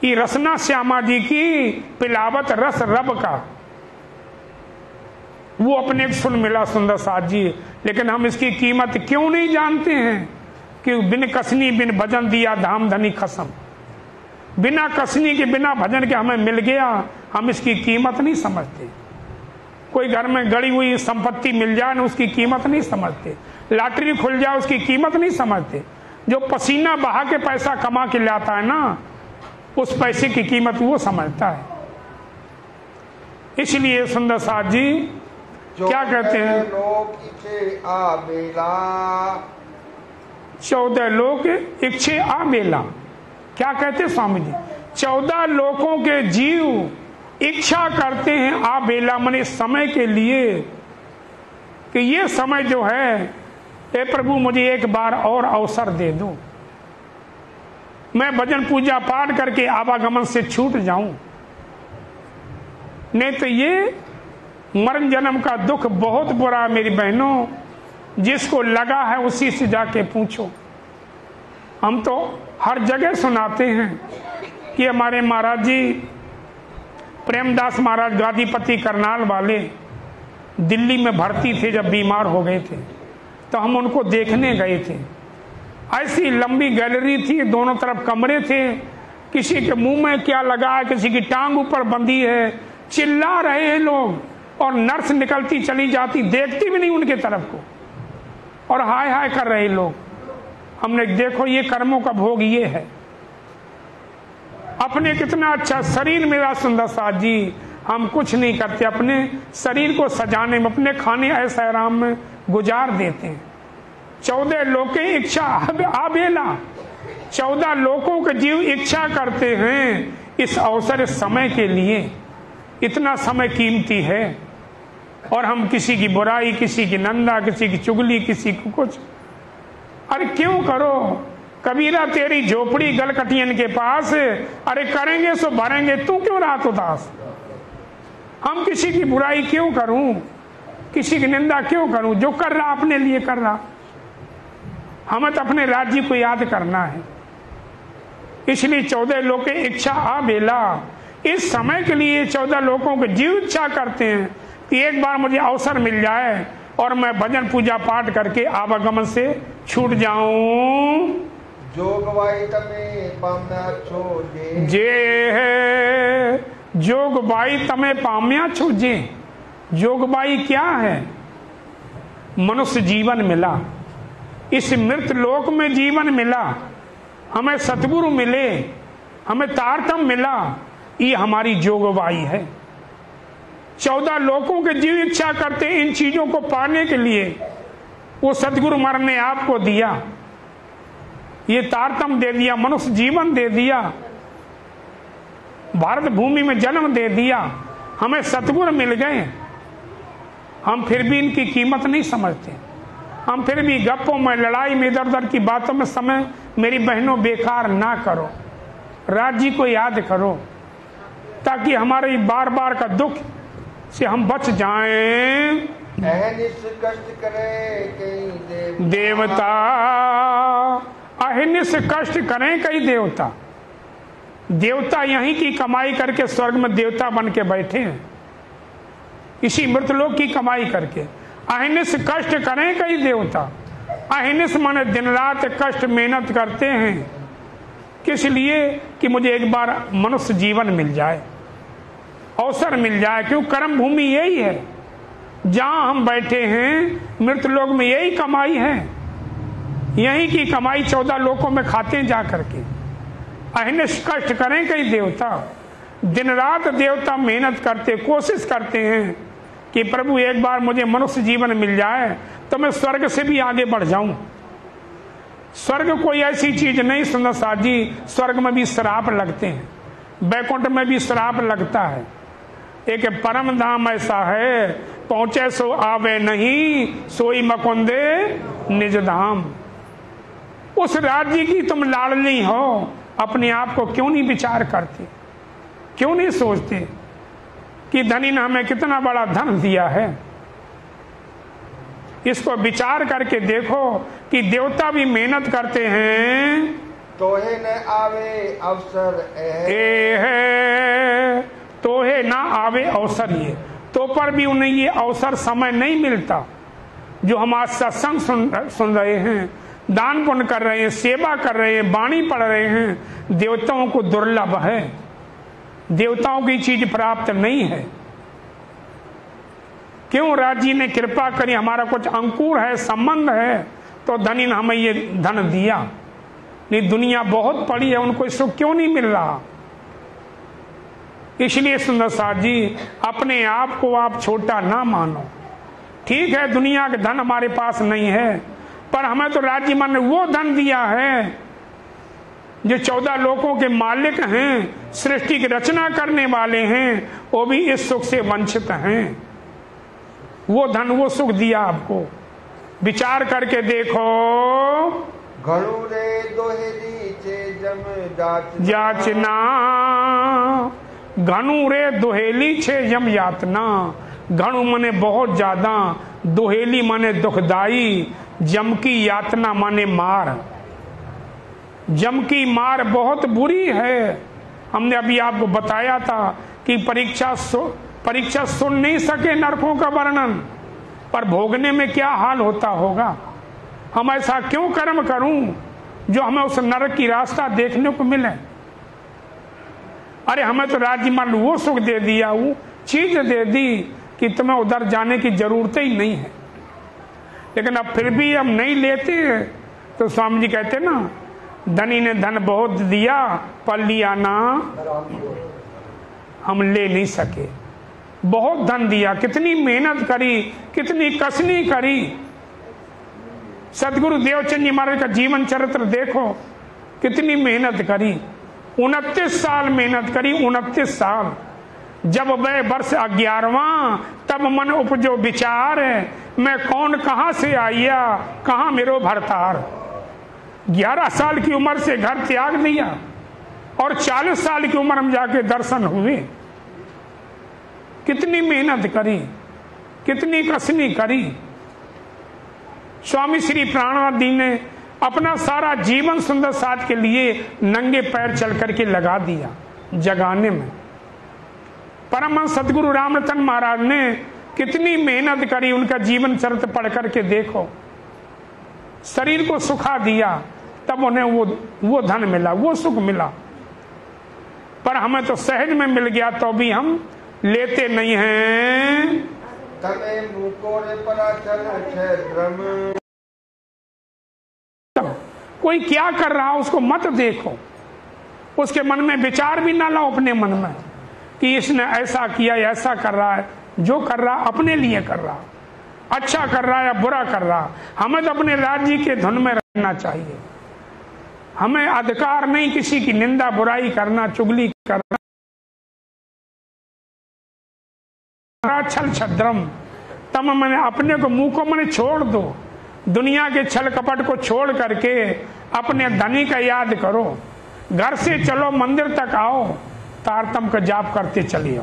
ये रसना श्यामा जी की पिलावत रस रब का, वो अपने को सुन मिला सुंदर साथ जी। लेकिन हम इसकी कीमत क्यों नहीं जानते हैं कि बिन कसनी बिन भजन दिया धाम धनी खसम। बिना कसनी के बिना भजन के हमें मिल गया, हम इसकी कीमत नहीं समझते। कोई घर में गड़ी हुई संपत्ति मिल जाए ना उसकी कीमत नहीं समझते, लॉटरी खुल जाए उसकी कीमत नहीं समझते। जो पसीना बहा के पैसा कमा के लाता है ना, उस पैसे की कीमत वो समझता है। इसलिए सुंदर साथ जी क्या कहते हैं, 14 लोक इच्छे आ बेला। क्या कहते हैं स्वामी जी, 14 लोकों के जीव इच्छा करते हैं आ बेला, माने समय के लिए कि ये समय जो है, ए प्रभु मुझे एक बार और अवसर दे दो, मैं भजन पूजा पाठ करके आवागमन से छूट जाऊं, नहीं तो ये मरण जन्म का दुख बहुत बुरा है मेरी बहनों। जिसको लगा है उसी से जाके पूछो। हम तो हर जगह सुनाते हैं कि हमारे महाराज जी प्रेमदास महाराज गादीपति करनाल वाले दिल्ली में भर्ती थे, जब बीमार हो गए थे तो हम उनको देखने गए थे। ऐसी लंबी गैलरी थी, दोनों तरफ कमरे थे, किसी के मुंह में क्या लगा है, किसी की टांग ऊपर बंधी है, चिल्ला रहे हैं लोग, और नर्स निकलती चली जाती, देखती भी नहीं उनके तरफ को, और हाय हाय कर रहे लोग। हमने देखो ये कर्मों का भोग ये है। अपने कितना अच्छा शरीर मेरा सुंदर साथ जी, हम कुछ नहीं करते, अपने शरीर को सजाने में, अपने खाने ऐसा आराम में गुजार देते हैं। 14 लोके इच्छा आबेला, 14 लोकों के जीव इच्छा करते हैं इस अवसर समय के लिए। इतना समय कीमती है और हम किसी की बुराई, किसी की निंदा, किसी की चुगली, किसी को कुछ, अरे क्यों करो। कबीरा तेरी झोपड़ी गलकटियन के पास, अरे करेंगे सो भरेंगे, तू क्यों रात उदास। हम किसी की बुराई क्यों करूं, किसी की निंदा क्यों करूं, जो कर रहा अपने लिए कर रहा। हमें तो अपने राज्य को याद करना है। इसलिए 14 लोग की इच्छा आ बेला, इस समय के लिए 14 लोगों के जीव इच्छा करते हैं कि एक बार मुझे अवसर मिल जाए और मैं भजन पूजा पाठ करके आवागमन से छूट जाऊं। जोगबाई तमे पाम्या छो जे है, जोगबाई तमे पाम्या छो जे। जोगबाई क्या है, मनुष्य जीवन मिला, इस मृत लोक में जीवन मिला, हमें सतगुरु मिले, हमें तारतम मिला, ये हमारी जोगबाई है। 14 लोकों के जीव इच्छा करते इन चीजों को पाने के लिए। वो सतगुरु मर ने आपको दिया, ये तारतम दे दिया, मनुष्य जीवन दे दिया, भारत भूमि में जन्म दे दिया, हमें सतगुरु मिल गए। हम फिर भी इनकी कीमत नहीं समझते। हम फिर भी गप्पों में, लड़ाई में, इधर उधर की बातों में समय मेरी बहनों बेकार ना करो। राज्य को याद करो ताकि हमारे बार बार का दुख से हम बच जाएं। कष्ट करे कई देवता, अहिनिस कष्ट करें कई देवता। देवता यहीं की कमाई करके स्वर्ग में देवता बन के बैठे हैं, इसी मृतलोक की कमाई करके। अहिनिस कष्ट करें कई देवता। अहिनिस माने दिन रात कष्ट मेहनत करते हैं, किस लिए कि मुझे एक बार मनुष्य जीवन मिल जाए, अवसर मिल जाए। क्यों, कर्म भूमि यही है, जहां हम बैठे हैं मृत लोक में यही कमाई है, यही की कमाई 14 लोकों में खाते हैं जा करके। अहिनिस कष्ट करें कई देवता। दिन रात देवता मेहनत करते, कोशिश करते हैं कि प्रभु एक बार मुझे मनुष्य जीवन मिल जाए तो मैं स्वर्ग से भी आगे बढ़ जाऊं। स्वर्ग कोई ऐसी चीज नहीं सुंदर साथ जी, स्वर्ग में भी श्राप लगते हैं, बैकुंठ में भी श्राप लगता है। एक परम धाम ऐसा है, पहुंचे सो आवे नहीं, सोई मकुंदे निज धाम। उस राज्य की तुम लाडली हो, अपने आप को क्यों नहीं विचार करते, क्यों नहीं सोचते कि धनी ने हमें कितना बड़ा धन दिया है। इसको विचार करके देखो कि देवता भी मेहनत करते हैं, तोहे न आवे अवसर है, तोहे ना आवे अवसर। ये तो पर भी उन्हें ये अवसर समय नहीं मिलता। जो हम आज सत्संग सुन रहे हैं, दान पुण्य कर रहे हैं, सेवा कर रहे हैं, वाणी पढ़ रहे हैं, देवताओं को दुर्लभ है, देवताओं की चीज प्राप्त नहीं है। क्यों, राज्य ने कृपा करी, हमारा कुछ अंकुर है, संबंध है, तो धनी ने हमें ये धन दिया। नहीं, दुनिया बहुत पड़ी है, उनको सुख क्यों नहीं मिल रहा? इसलिए सुंदर साथ जी, अपने आप को आप छोटा ना मानो। ठीक है, दुनिया का धन हमारे पास नहीं है, पर हमें तो राज्य मन ने वो धन दिया है जो 14 लोकों के मालिक हैं, सृष्टि की रचना करने वाले हैं, वो भी इस सुख से वंचित हैं। वो धन, वो सुख दिया आपको। विचार करके देखो। घणु रे दोहेली छे जम याचना, घणु रे दोहेली छे यम यातना। घणु माने बहुत ज्यादा, दोहेली माने दुखदाई, जम की यातना माने मार। जम की मार बहुत बुरी है। हमने अभी आपको बताया था कि परीक्षा सुन नहीं सके नरकों का वर्णन, पर भोगने में क्या हाल होता होगा। हम ऐसा क्यों कर्म करूं जो हमें उस नरक की रास्ता देखने को मिले। अरे हमें तो राज्य मान वो सुख दे दिया, वो चीज दे दी कि तुम्हें उधर जाने की जरूरत ही नहीं है। लेकिन अब फिर भी हम नहीं लेते, तो स्वामी जी कहते ना, धनी ने धन बहुत दिया पर लिया ना, हम ले नहीं सके। बहुत धन दिया, कितनी मेहनत करी, कितनी कसनी करी। सदगुरु देवचंद जी महाराज का जीवन चरित्र देखो, कितनी मेहनत करी। 29 साल मेहनत करी, 29 साल। जब वह वर्ष 11वां, तब मन उपजो विचार, मैं कौन कहां से आया, कहां मेरो भरतार। 11 साल की उम्र से घर त्याग दिया और 40 साल की उम्र में जाके दर्शन हुए। कितनी मेहनत करी, कितनी कसनी करी। स्वामी श्री प्राणानंद जी ने अपना सारा जीवन सुंदर साथ के लिए नंगे पैर चल करके लगा दिया जगाने में। परमहंस सदगुरु रामरतन महाराज ने कितनी मेहनत करी, उनका जीवन चरित्र पढ़ करके देखो। शरीर को सुखा दिया, तब उन्हें वो धन मिला, वो सुख मिला। पर हमें तो सहज में मिल गया, तो भी हम लेते नहीं हैं। तमे मुकोरे परा चल छे भ्रम। कोई क्या कर रहा उसको मत देखो, उसके मन में विचार भी ना लाओ अपने मन में कि इसने ऐसा किया, ऐसा कर रहा है। जो कर रहा अपने लिए कर रहा, अच्छा कर रहा है या बुरा कर रहा। हमें तो अपने राज्य के धुन में रहना चाहिए। हमें अधिकार नहीं किसी की निंदा बुराई करना, चुगली करना। छल छद्रम, तम मैंने अपने को मुंह को मैंने छोड़ दो। दुनिया के छल कपट को छोड़ करके अपने धनी का याद करो। घर से चलो मंदिर तक आओ, तारतम का जाप करते चलिए।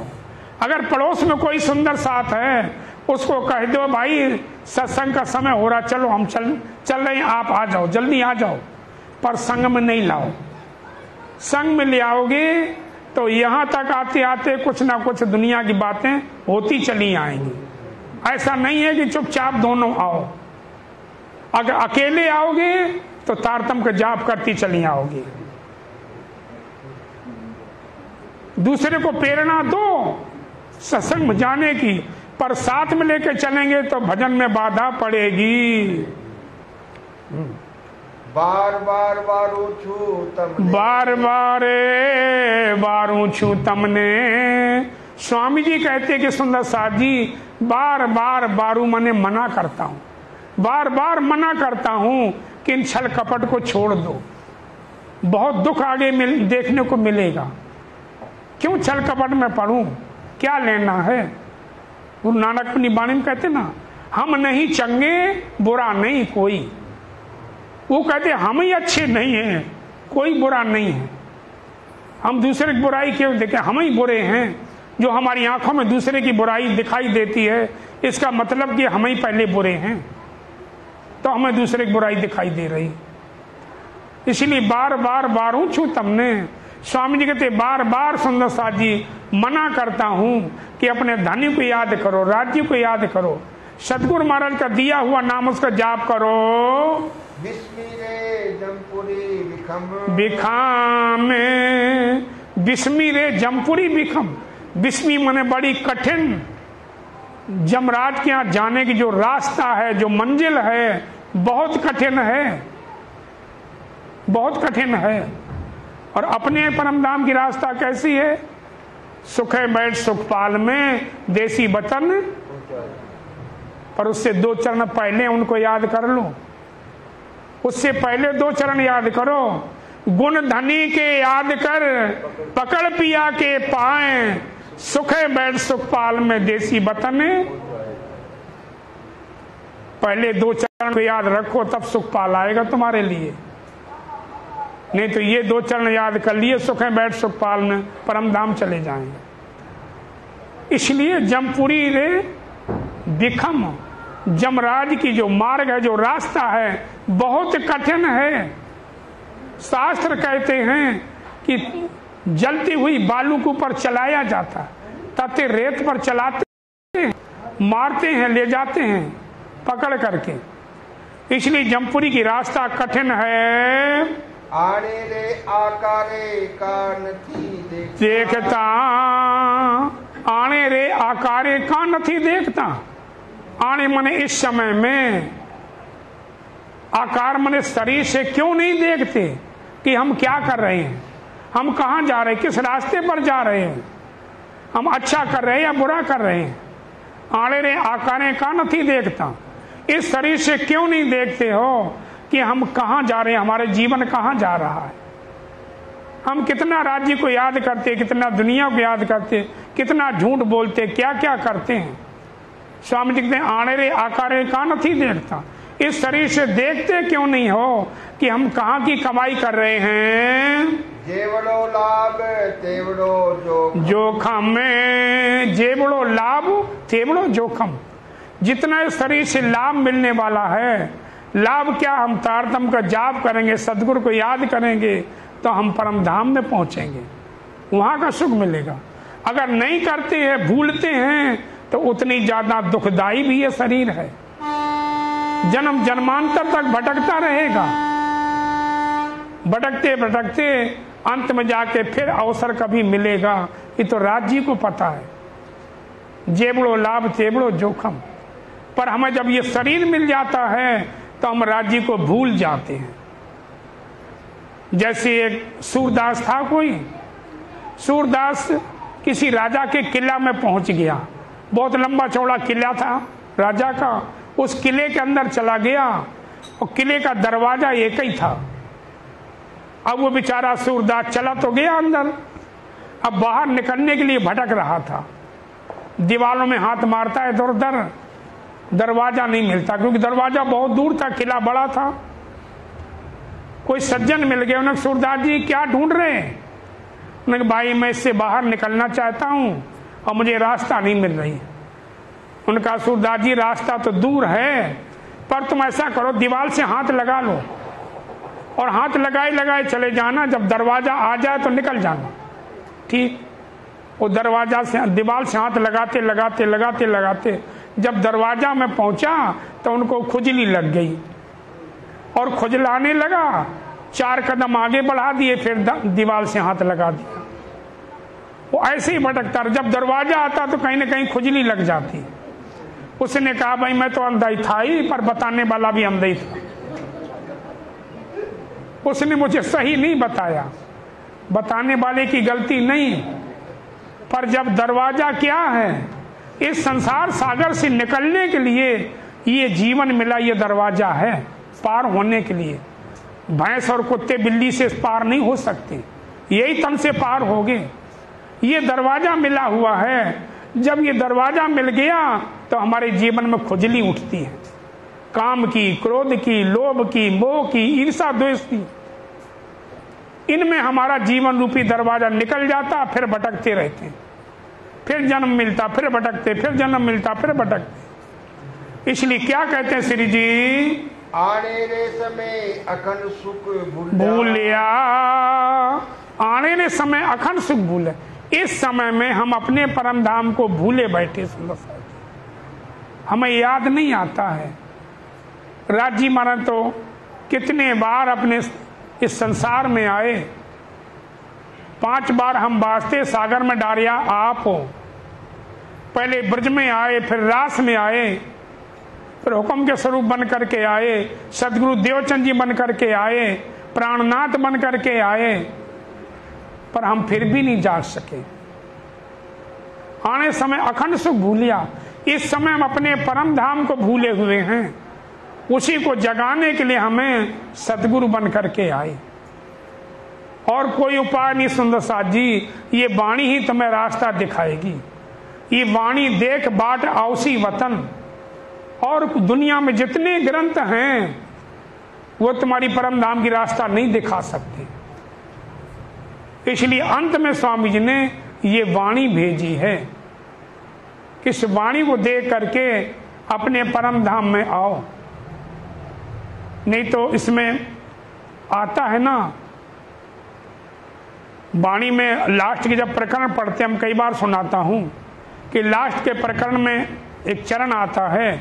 अगर पड़ोस में कोई सुंदर साथ है, उसको कह दो भाई सत्संग का समय हो रहा, चलो हम चल रहे हैं, आप आ जाओ, जल्दी आ जाओ। पर संग में नहीं लाओ। संग में ले आओगे तो यहां तक आते आते कुछ ना कुछ दुनिया की बातें होती चली आएंगी। ऐसा नहीं है कि चुपचाप दोनों आओ। अगर अकेले आओगे तो तारतम का जाप करती चली आओगी। दूसरे को प्रेरणा दो सत्संग में जाने की, पर साथ में लेके चलेंगे तो भजन में बाधा पड़ेगी। बार बार वारू छू तमने, बार बार वारू छू तमने। स्वामी जी कहते कि सुंदर साथ जी, बार बार बारू मने मना करता हूं, बार बार मना करता हूं कि इन छल कपट को छोड़ दो। बहुत दुख आगे देखने को मिलेगा। क्यों छल कपट में पढ़ूं, क्या लेना है। गुरु नानक अपनी वाणी में कहते ना, हम नहीं चंगे बुरा नहीं कोई। वो कहते हम ही अच्छे नहीं हैं, कोई बुरा नहीं है। हम दूसरे की बुराई क्यों देखें, हम ही बुरे हैं। जो हमारी आंखों में दूसरे की बुराई दिखाई देती है, इसका मतलब कि हम ही पहले बुरे हैं, तो हमें दूसरे की बुराई दिखाई दे रही। इसलिए बार बार वारू छू तमने। स्वामी जी कहते बार बार सुंदर साथ जी मना करता हूं कि अपने धनी को याद करो, राज्य को याद करो, सदगुरु महाराज का दिया हुआ नाम उसका जाप करो। बिस्मिरे जमपुरी बिखम, बिखाम बिस्मिरे जमपुरी बिखम। बिस्मी मने बड़ी कठिन, जमराज के यहाँ जाने की जो रास्ता है, जो मंजिल है, बहुत कठिन है। बहुत कठिन है। और अपने परम धाम की रास्ता कैसी है? सुखे बैठ सुखपाल में देसी वतन, पर उससे 2 चरण पहले उनको याद कर लो। उससे पहले 2 चरण याद करो। गुण धनी के याद कर, पकड़ पिया के पाए, सुखे बैठ सुखपाल में देसी वतन। पहले 2 चरण को याद रखो, तब सुखपाल आएगा तुम्हारे लिए। नहीं तो ये 2 चरण याद कर लिए, सुखे बैठ सुखपाल में, परम धाम चले जाएंगे। इसलिए जमपुरी रे विखम, जमराज की जो मार्ग है, जो रास्ता है, बहुत कठिन है। शास्त्र कहते हैं कि जलती हुई बालू के ऊपर चलाया जाता, तथे रेत पर चलाते हैं, मारते हैं, ले जाते हैं पकड़ करके। इसलिए जमपुरी की रास्ता कठिन है। आने रे आकारे का नथी देखता, आने रे आकारे का नथी देखता। आने मने इस समय में, आकार मने शरीर से क्यों नहीं देखते कि हम क्या कर रहे हैं, हम कहाँ जा रहे हैं, किस रास्ते पर जा रहे हैं, हम अच्छा कर रहे हैं या बुरा कर रहे हैं। आने रे आकारे का नथी देखता। इस शरीर से क्यों नहीं देखते हो कि हम कहाँ जा रहे हैं, हमारे जीवन कहाँ जा रहा है। हम कितना राज्य को याद करते, कितना दुनिया को याद करते, कितना झूठ बोलते, क्या क्या करते हैं। स्वामी जी कहते हैं आने रे आकारे का नथी देखता। इस शरीर से देखते क्यों नहीं हो कि हम कहाँ की कमाई कर रहे हैं। जेवड़ो लाभ तेवड़ो जोखम में, जेवड़ो लाभ तेवड़ो जोखम। जितना इस शरीर से लाभ मिलने वाला है, लाभ क्या, हम तारतम का जाप करेंगे, सदगुरु को याद करेंगे, तो हम परम धाम में पहुंचेंगे, वहां का सुख मिलेगा। अगर नहीं करते हैं, भूलते हैं, तो उतनी ज्यादा दुखदाई भी ये शरीर है। जन्म जन्मांतर तक भटकता रहेगा। भटकते भटकते अंत में जाके फिर अवसर कभी मिलेगा, ये तो राज्य को पता है। जेबड़ो लाभ तेबड़ो जोखम। पर हमें जब ये शरीर मिल जाता है तो हम राज्य को भूल जाते हैं। जैसे एक सूरदास था, कोई सूरदास किसी राजा के किला में पहुंच गया। बहुत लंबा चौड़ा किला था राजा का। उस किले के अंदर चला गया और किले का दरवाजा एक ही था। अब वो बेचारा सूरदास चला तो गया अंदर, अब बाहर निकलने के लिए भटक रहा था। दीवारों में हाथ मारता है इधर उधर, दरवाजा नहीं मिलता, क्योंकि दरवाजा बहुत दूर था, किला बड़ा था। कोई सज्जन मिल गए, उन्होंने सूरदास जी क्या ढूंढ रहे हैं? उन्होंने भाई मैं इससे बाहर निकलना चाहता हूँ और मुझे रास्ता नहीं मिल रही। उनका सूरदास जी रास्ता तो दूर है, पर तुम ऐसा करो दीवार से हाथ लगा लो और हाथ लगाए लगाए चले जाना, जब दरवाजा आ जाए तो निकल जाना। ठीक, वो दरवाजा से दीवार से हाथ लगाते लगाते लगाते लगाते जब दरवाजा में पहुंचा तो उनको खुजली लग गई और खुजलाने लगा। 4 कदम आगे बढ़ा दिए, फिर दीवार से हाथ लगा दिया। वो ऐसे ही भटकता, जब दरवाजा आता तो कहीं ना कहीं खुजली लग जाती। उसने कहा भाई मैं तो अंधा ही था ही, पर बताने वाला भी अंधा ही था। उसने मुझे सही नहीं बताया, बताने वाले की गलती नहीं। पर जब दरवाजा क्या है, इस संसार सागर से निकलने के लिए ये जीवन मिला, ये दरवाजा है पार होने के लिए। भैंस और कुत्ते बिल्ली से पार नहीं हो सकते, यही तन से पार हो गए। ये दरवाजा मिला हुआ है। जब ये दरवाजा मिल गया तो हमारे जीवन में खुजली उठती है, काम की, क्रोध की, लोभ की, मोह की, ईर्षा द्वेष की। इनमें हमारा जीवन रूपी दरवाजा निकल जाता, फिर भटकते रहते, फिर जन्म मिलता, फिर भटकते, फिर जन्म मिलता, फिर भटकते। इसलिए क्या कहते हैं श्री जी, आने रे समय अखंड सुख भूलिया। आने रे समय अखंड सुख भूले। इस समय में हम अपने परम धाम को भूले बैठे। हमें याद नहीं आता है। राज्य महाराज तो कितने बार अपने इस संसार में आए। 5 बार हम वास्ते सागर में डारिया आप हो। पहले ब्रज में आए, फिर रास में आए, फिर हुक्म के स्वरूप बन करके आए, सदगुरु देवचंद जी बन करके आए, प्राणनाथ बन करके आए, पर हम फिर भी नहीं जाग सके। आने समय अखंड सुख भूलिया, इस समय हम अपने परम धाम को भूले हुए हैं। उसी को जगाने के लिए हमें सदगुरु बन करके आए, और कोई उपाय नहीं सुंदर साथ जी। ये वाणी ही तुम्हें रास्ता दिखाएगी। ये वाणी देख बाट औसी वतन, और दुनिया में जितने ग्रंथ हैं वो तुम्हारी परम धाम की रास्ता नहीं दिखा सकते। इसलिए अंत में स्वामी जी ने ये वाणी भेजी है कि इस वाणी को देख करके अपने परम धाम में आओ। नहीं तो इसमें आता है ना, वाणी में लास्ट के जब प्रकरण पढ़ते हम कई बार सुनाता हूं कि लास्ट के प्रकरण में एक चरण आता है,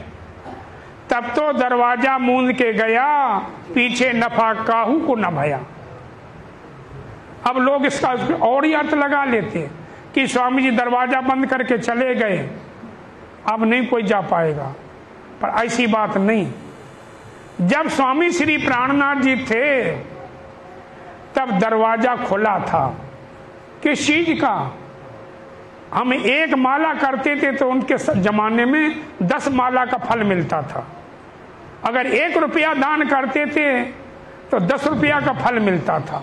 तब तो दरवाजा मूंद के गया, पीछे नफा काहू को न भया। अब लोग इसका और ही अर्थ लगा लेते कि स्वामी जी दरवाजा बंद करके चले गए, अब नहीं कोई जा पाएगा, पर ऐसी बात नहीं। जब स्वामी श्री प्राणनाथ जी थे तब दरवाजा खुला था। किस चीज का? हम एक माला करते थे तो उनके जमाने में 10 माला का फल मिलता था। अगर 1 रुपया दान करते थे तो 10 रुपया का फल मिलता था।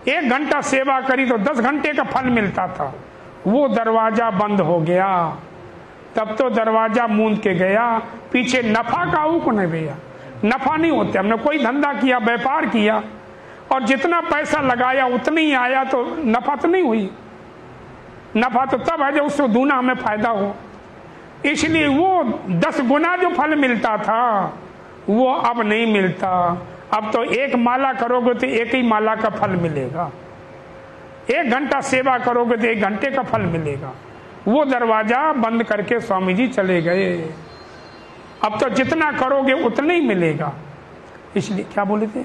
1 घंटा सेवा करी तो 10 घंटे का फल मिलता था। वो दरवाजा बंद हो गया, तब तो दरवाजा मूंद के गया, पीछे नफा काऊ को नहीं भैया। नफा नहीं होते, हमने कोई धंधा किया, व्यापार किया और जितना पैसा लगाया उतना ही आया, तो नफा तो नहीं हुई। नफा तो तब है जब उससे दूना हमें फायदा हो। इसलिए वो 10 गुना जो फल मिलता था वो अब नहीं मिलता। अब तो 1 माला करोगे तो 1 ही माला का फल मिलेगा, 1 घंटा सेवा करोगे तो 1 घंटे का फल मिलेगा। वो दरवाजा बंद करके स्वामी जी चले गए। अब तो जितना करोगे उतना ही मिलेगा। इसलिए क्या बोले थे?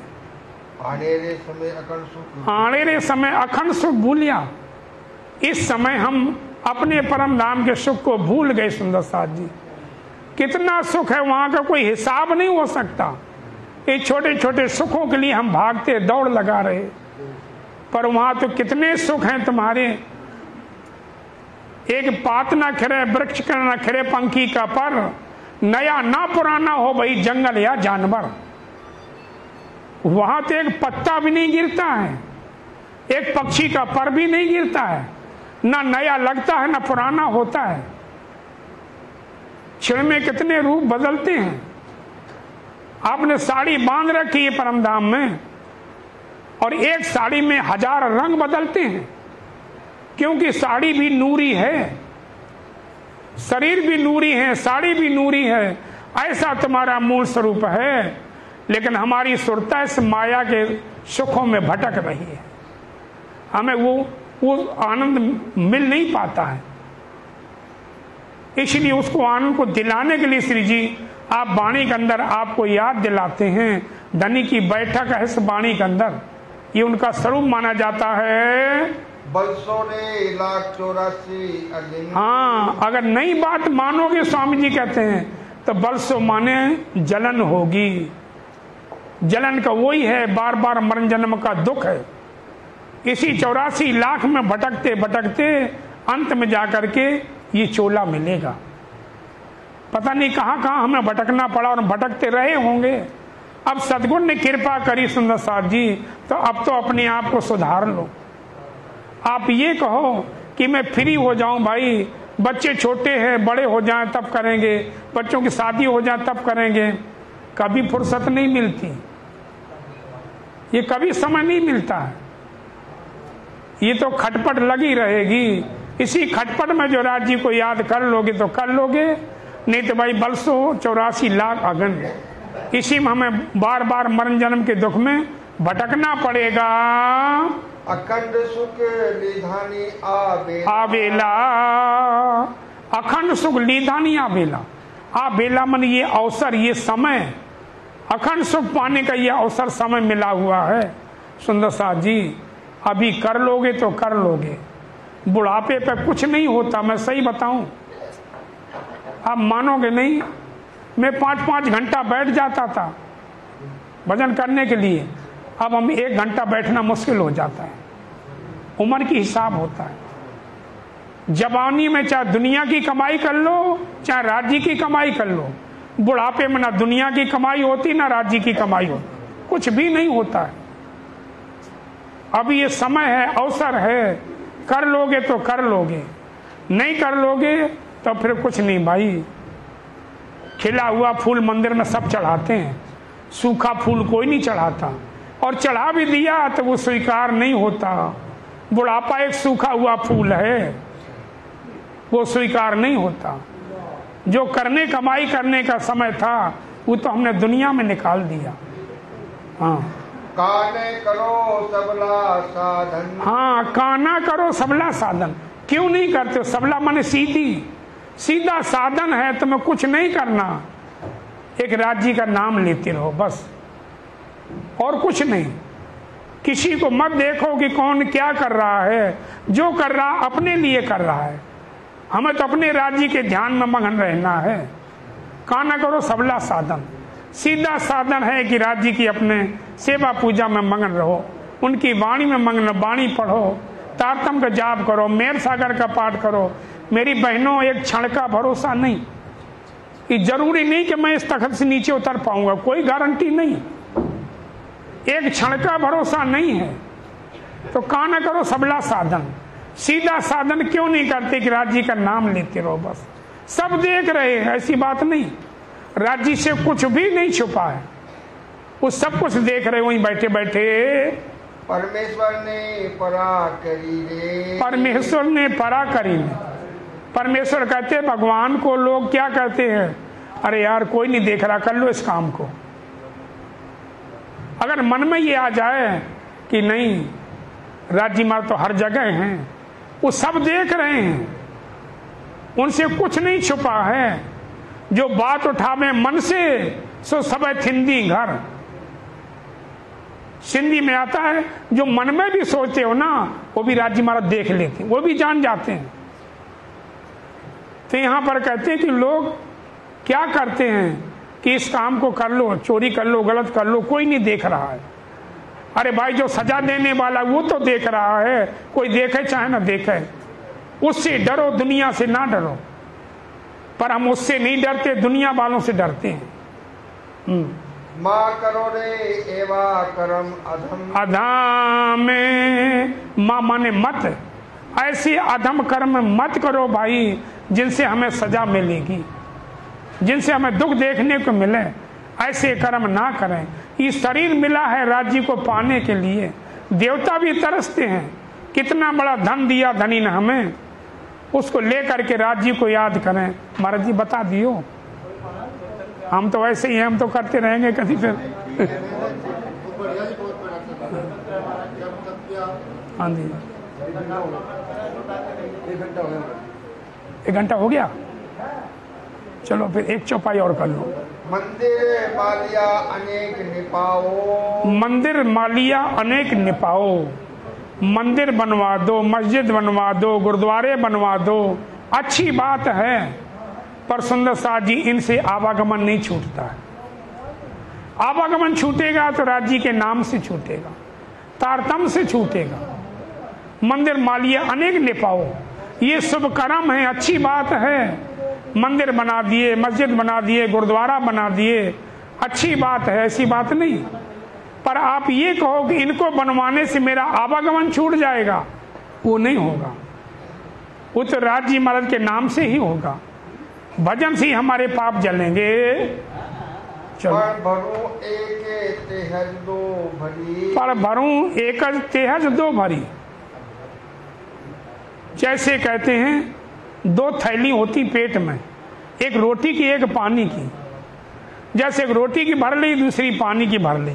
आनेरे समय अखंड सुख, आनेरे समय अखंड सुख भूलिया। इस समय हम अपने परम धाम के सुख को भूल गए। सुंदर साथ जी, कितना सुख है वहां का कोई हिसाब नहीं हो सकता। ये छोटे छोटे सुखों के लिए हम भागते दौड़ लगा रहे, पर वहां तो कितने सुख हैं तुम्हारे। एक पात ना खिरे, वृक्ष का ना खिरे, पंखी का पर, नया ना पुराना हो भाई जंगल या जानवर। वहां तो एक पत्ता भी नहीं गिरता है, एक पक्षी का पर भी नहीं गिरता है, ना नया लगता है ना पुराना होता है। क्षण में कितने रूप बदलते हैं। आपने साड़ी बांध रखी है परम धाम में, और एक साड़ी में 1000 रंग बदलते हैं, क्योंकि साड़ी भी नूरी है, शरीर भी नूरी है, साड़ी भी नूरी है। ऐसा तुम्हारा मूल स्वरूप है, लेकिन हमारी सुरता इस माया के सुखों में भटक रही है। हमें वो आनंद मिल नहीं पाता है। इसलिए उसको आनंद को दिलाने के लिए श्री जी आप वाणी के अंदर आपको याद दिलाते हैं। धनी की बैठक है इस वाणी के अंदर, ये उनका स्वरूप माना जाता है। बलसोरे 1,84,000। हाँ, अगर नई बात मानोगे स्वामी जी कहते हैं तो बलसो माने जलन होगी। जलन का वही है, बार बार मरण जन्म का दुख है। इसी 84 लाख में भटकते भटकते अंत में जाकर के ये चोला मिलेगा। पता नहीं कहां कहां हमें भटकना पड़ा और भटकते रहे होंगे। अब सदगुरु ने कृपा करी सुंदर साथ जी, तो अब तो अपने आप को सुधार लो। आप ये कहो कि मैं फ्री हो जाऊं भाई, बच्चे छोटे हैं, बड़े हो जाएं तब करेंगे, बच्चों की शादी हो जाए तब करेंगे। कभी फुर्सत नहीं मिलती, ये कभी समय नहीं मिलता है। ये तो खटपट लगी रहेगी। इसी खटपट में जो राज्य को याद कर लोगे तो कर लोगे, नहीं तो भाई बलसो 84 लाख अगन। इसी में हमें बार बार मरण जन्म के दुख में भटकना पड़ेगा। अखंड सुख लीधानी आवेला, अखंड सुख लीधानी आवेला। आवेला मन ये अवसर, ये समय, अखंड सुख पाने का ये अवसर समय मिला हुआ है। सुंदर साथ जी, अभी कर लोगे तो कर लोगे, बुढ़ापे पे कुछ नहीं होता। मैं सही बताऊं, आप मानोगे नहीं, मैं 5-5 घंटा बैठ जाता था भजन करने के लिए। अब हम 1 घंटा बैठना मुश्किल हो जाता है। उम्र की हिसाब होता है। जवानी में चाहे दुनिया की कमाई कर लो, चाहे राज्य की कमाई कर लो, बुढ़ापे में ना दुनिया की कमाई होती ना राज्य की कमाई होती, कुछ भी नहीं होता है। अब ये समय है, अवसर है, कर लोगे तो कर लोगे, नहीं कर लोगे तो फिर कुछ नहीं भाई। खिला हुआ फूल मंदिर में सब चढ़ाते हैं, सूखा फूल कोई नहीं चढ़ाता, और चढ़ा भी दिया तो वो स्वीकार नहीं होता। बुढ़ापा एक सूखा हुआ फूल है, वो स्वीकार नहीं होता। जो करने कमाई करने का समय था वो तो हमने दुनिया में निकाल दिया। हाँ, काने करो सबला साधन। हाँ, काना करो सबला साधन। क्यों नहीं करते हो? सबला माने सीधी, सीधा साधन है, तुम्हें कुछ नहीं करना, एक राज्य का नाम लेते रहो बस, और कुछ नहीं। किसी को मत देखो कि कौन क्या कर रहा है, जो कर रहा अपने लिए कर रहा है। हमें तो अपने राज्य के ध्यान में मगन रहना है। काना करो सबला साधन, सीधा साधन है कि राज्य की अपने सेवा पूजा में मगन रहो, उनकी वाणी में मगन, वाणी पढ़ो, तारतम का जाप करो, मेर सागर का पाठ करो। मेरी बहनों, एक क्षण का भरोसा नहीं, कि जरूरी नहीं कि मैं इस तख्त से नीचे उतर पाऊंगा, कोई गारंटी नहीं, एक क्षण का भरोसा नहीं है। तो काना करो सबला साधन, सीधा साधन क्यों नहीं करते कि राज्य का नाम लेते रहो बस। सब देख रहे हैं, ऐसी बात नहीं, राज्य से कुछ भी नहीं छुपा है, वो सब कुछ देख रहे, वहीं बैठे बैठे। परमेश्वर ने परा करी रे, परमेश्वर ने परा करी रे। परमेश्वर कहते हैं, भगवान को लोग क्या कहते हैं, अरे यार कोई नहीं देख रहा, कर लो इस काम को। अगर मन में ये आ जाए कि नहीं, राज्य मार तो हर जगह हैं, वो सब देख रहे हैं, उनसे कुछ नहीं छुपा है, जो बात उठावे मन से सो सब थिंदी घर। सिंधी में आता है, जो मन में भी सोचते हो ना, वो भी राज्य महाराज देख लेते, वो भी जान जाते हैं। तो यहां पर कहते हैं कि लोग क्या करते हैं कि इस काम को कर लो, चोरी कर लो, गलत कर लो, कोई नहीं देख रहा है। अरे भाई, जो सजा देने वाला वो तो देख रहा है, कोई देखे चाहे ना देखे, उससे डरो, दुनिया से ना डरो। पर हम उससे नहीं डरते, दुनिया वालों से डरते हैं। माँ करो रे एवा करम अधम। अधम में माँ माने मत, ऐसे अधम कर्म मत करो भाई जिनसे हमें सजा मिलेगी, जिनसे हमें दुख देखने को मिले, ऐसे कर्म ना करें। ये शरीर मिला है राज्य को पाने के लिए, देवता भी तरसते हैं, कितना बड़ा धन दिया धनी ने हमें, उसको लेकर के राज्य को याद करें। महाराज जी बता दियो, हम तो वैसे ही हैं, हम तो करते रहेंगे कभी फिर। हाँ जी, 1 घंटा हो गया, चलो फिर 1 चौपाई और कर लो। मंदिर मालिया अनेक निपाओ। मंदिर मालिया अनेक निपाओ, मंदिर बनवा दो, मस्जिद बनवा दो, गुरुद्वारे बनवा दो, अच्छी बात है, पर सुंदर साथ जी इनसे आवागमन नहीं छूटता है। आवागमन छूटेगा तो राज्य के नाम से छूटेगा, तारतम से छूटेगा। मंदिर मालिया अनेक निपाओ, ये शुभ कर्म है, अच्छी बात है। मंदिर बना दिए, मस्जिद बना दिए, गुरुद्वारा बना दिए, अच्छी बात है, ऐसी बात नहीं। पर आप ये कहो कि इनको बनवाने से मेरा आवागमन छूट जाएगा, वो नहीं होगा। वो तो राज्य महाराज के नाम से ही होगा, भजन से ही हमारे पाप जलेंगे। चलो, पर भरूं एक तेहज दो भरी। पर भरूं एक तेहज दो भरी, जैसे कहते हैं 2 थैली होती पेट में, एक रोटी की एक पानी की। जैसे एक रोटी की भर ली, दूसरी पानी की भर ली,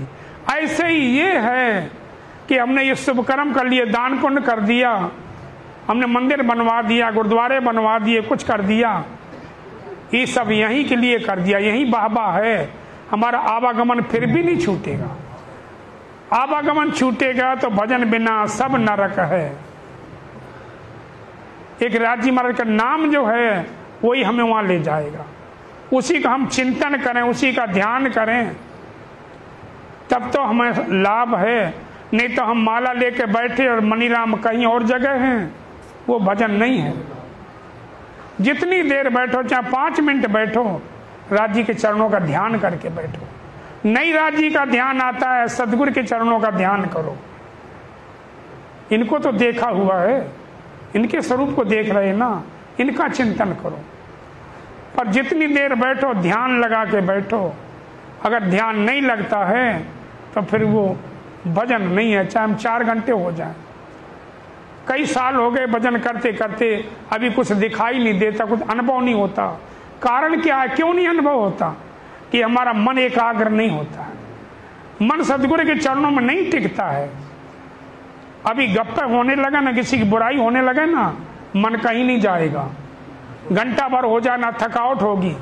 ऐसे ही ये है कि हमने ये शुभ कर्म कर लिए, दान पुण्य कर दिया, हमने मंदिर बनवा दिया, गुरुद्वारे बनवा दिए, कुछ कर दिया, ये सब यहीं के लिए कर दिया, यही बाबा है। हमारा आवागमन फिर भी नहीं छूटेगा। आवागमन छूटेगा तो भजन बिना सब नरक है। एक राज्य महाराज का नाम जो है वही हमें वहां ले जाएगा, उसी का हम चिंतन करें, उसी का ध्यान करें। तब तो हमें लाभ है, नहीं तो हम माला लेके बैठे और मनीराम कहीं और जगह हैं, वो भजन नहीं है। जितनी देर बैठो, चाहे 5 मिनट बैठो, राज जी के चरणों का ध्यान करके बैठो। नहीं राज जी का ध्यान आता है, सदगुरु के चरणों का ध्यान करो। इनको तो देखा हुआ है, इनके स्वरूप को देख रहे ना, इनका चिंतन करो। पर जितनी देर बैठो ध्यान लगा के बैठो। अगर ध्यान नहीं लगता है तो फिर वो भजन नहीं है, चाहे हम 4 घंटे हो जाए। कई साल हो गए भजन करते करते, अभी कुछ दिखाई नहीं देता, कुछ अनुभव नहीं होता। कारण क्या है, क्यों नहीं अनुभव होता? कि हमारा मन एकाग्र नहीं होता है, मन सदगुरु के चरणों में नहीं टिकता है। अभी गप्पे होने लगा ना, किसी की बुराई होने लगे ना, मन कहीं नहीं जाएगा। घंटा भर हो जाना, थकावट होगी,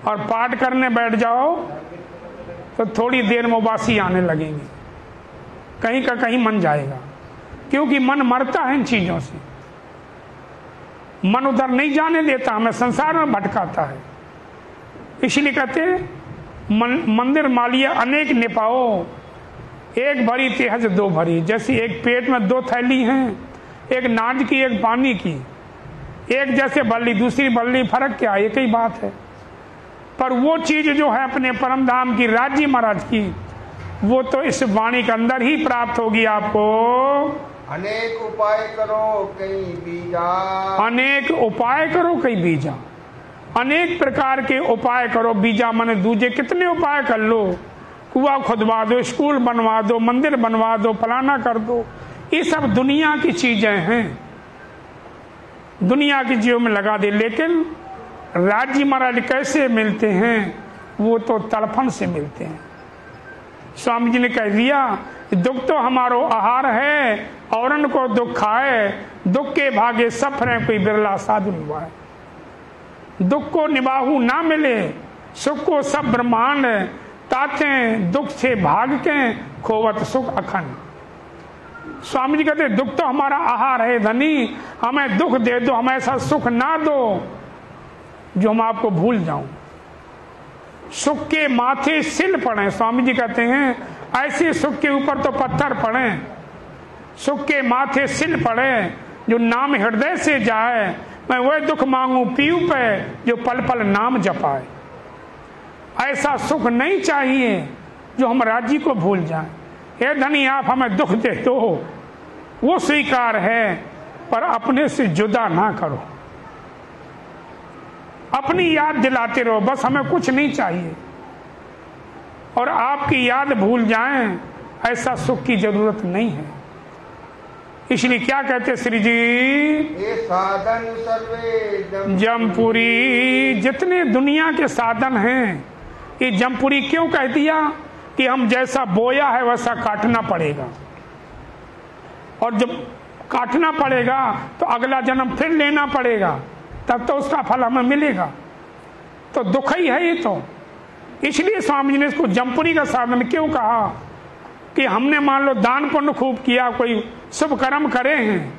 और पाठ करने बैठ जाओ तो थोड़ी देर में उबासी आने लगेंगी, कहीं का कहीं मन जाएगा। क्योंकि मन मरता है इन चीजों से, मन उधर नहीं जाने देता, हमें संसार में भटकाता है। इसलिए कहते मंदिर मालिया अनेक निपाओ, एक भरी तेहज 2 भरी। जैसी एक पेट में 2 थैली हैं, एक नाज की एक पानी की, एक जैसे बल्ली दूसरी बल्ली, फर्क क्या, एक ही बात है। पर वो चीज जो है अपने परम धाम की, राज जी महाराज की, वो तो इस वाणी के अंदर ही प्राप्त होगी आपको। अनेक उपाय करो कई बीजा, अनेक उपाय करो कई बीजा। अनेक प्रकार के उपाय करो, बीजा माने दूजे। कितने उपाय कर लो, कुआं खुदवा दो, स्कूल बनवा दो, मंदिर बनवा दो, फलाना कर दो, ये सब दुनिया की चीजें हैं, दुनिया की चीजों में लगा दे। लेकिन राज जी महाराज कैसे मिलते हैं, वो तो तड़फन से मिलते हैं। स्वामी जी ने कह दिया, दुख तो हमारो आहार है, औरन को दुख खाए, दुख के भागे सफरे कोई बिरला साधु निभाए। दुख को निबाहू ना मिले, सुख को सब ब्रह्मांड ताते, दुख से भाग के खोवत सुख अखंड। स्वामी जी कहते दुख तो हमारा आहार है धनी, हमें दुख दे दो, हमें ऐसा सुख ना दो जो हम आपको भूल जाऊं। सुख के माथे सिल पड़े, स्वामी जी कहते हैं ऐसे सुख के ऊपर तो पत्थर पड़े, सुख के माथे सिल पड़े, जो नाम हृदय से जाए, मैं वह दुख मांगू पीऊ पे, जो पल पल नाम जपाए। ऐसा सुख नहीं चाहिए जो हम राज्य को भूल जाएं। हे धनी आप हमें दुख दे दो, वो स्वीकार है, पर अपने से जुदा ना करो, अपनी याद दिलाते रहो, बस हमें कुछ नहीं चाहिए। और आपकी याद भूल जाएं, ऐसा सुख की जरूरत नहीं है। इसलिए क्या कहते श्री जी, ये साधन सर्वे जमपुरी। जितने दुनिया के साधन हैं, ये जमपुरी क्यों कह दिया? कि हम जैसा बोया है वैसा काटना पड़ेगा, और जब काटना पड़ेगा तो अगला जन्म फिर लेना पड़ेगा, तब तो उसका फल हमें मिलेगा। तो दुख ही है ये तो। इसलिए स्वामी जी ने इसको जमपुरी का साधन क्यों कहा? कि हमने मान लो दान पुण्य खूब किया, कोई शुभ कर्म करे हैं,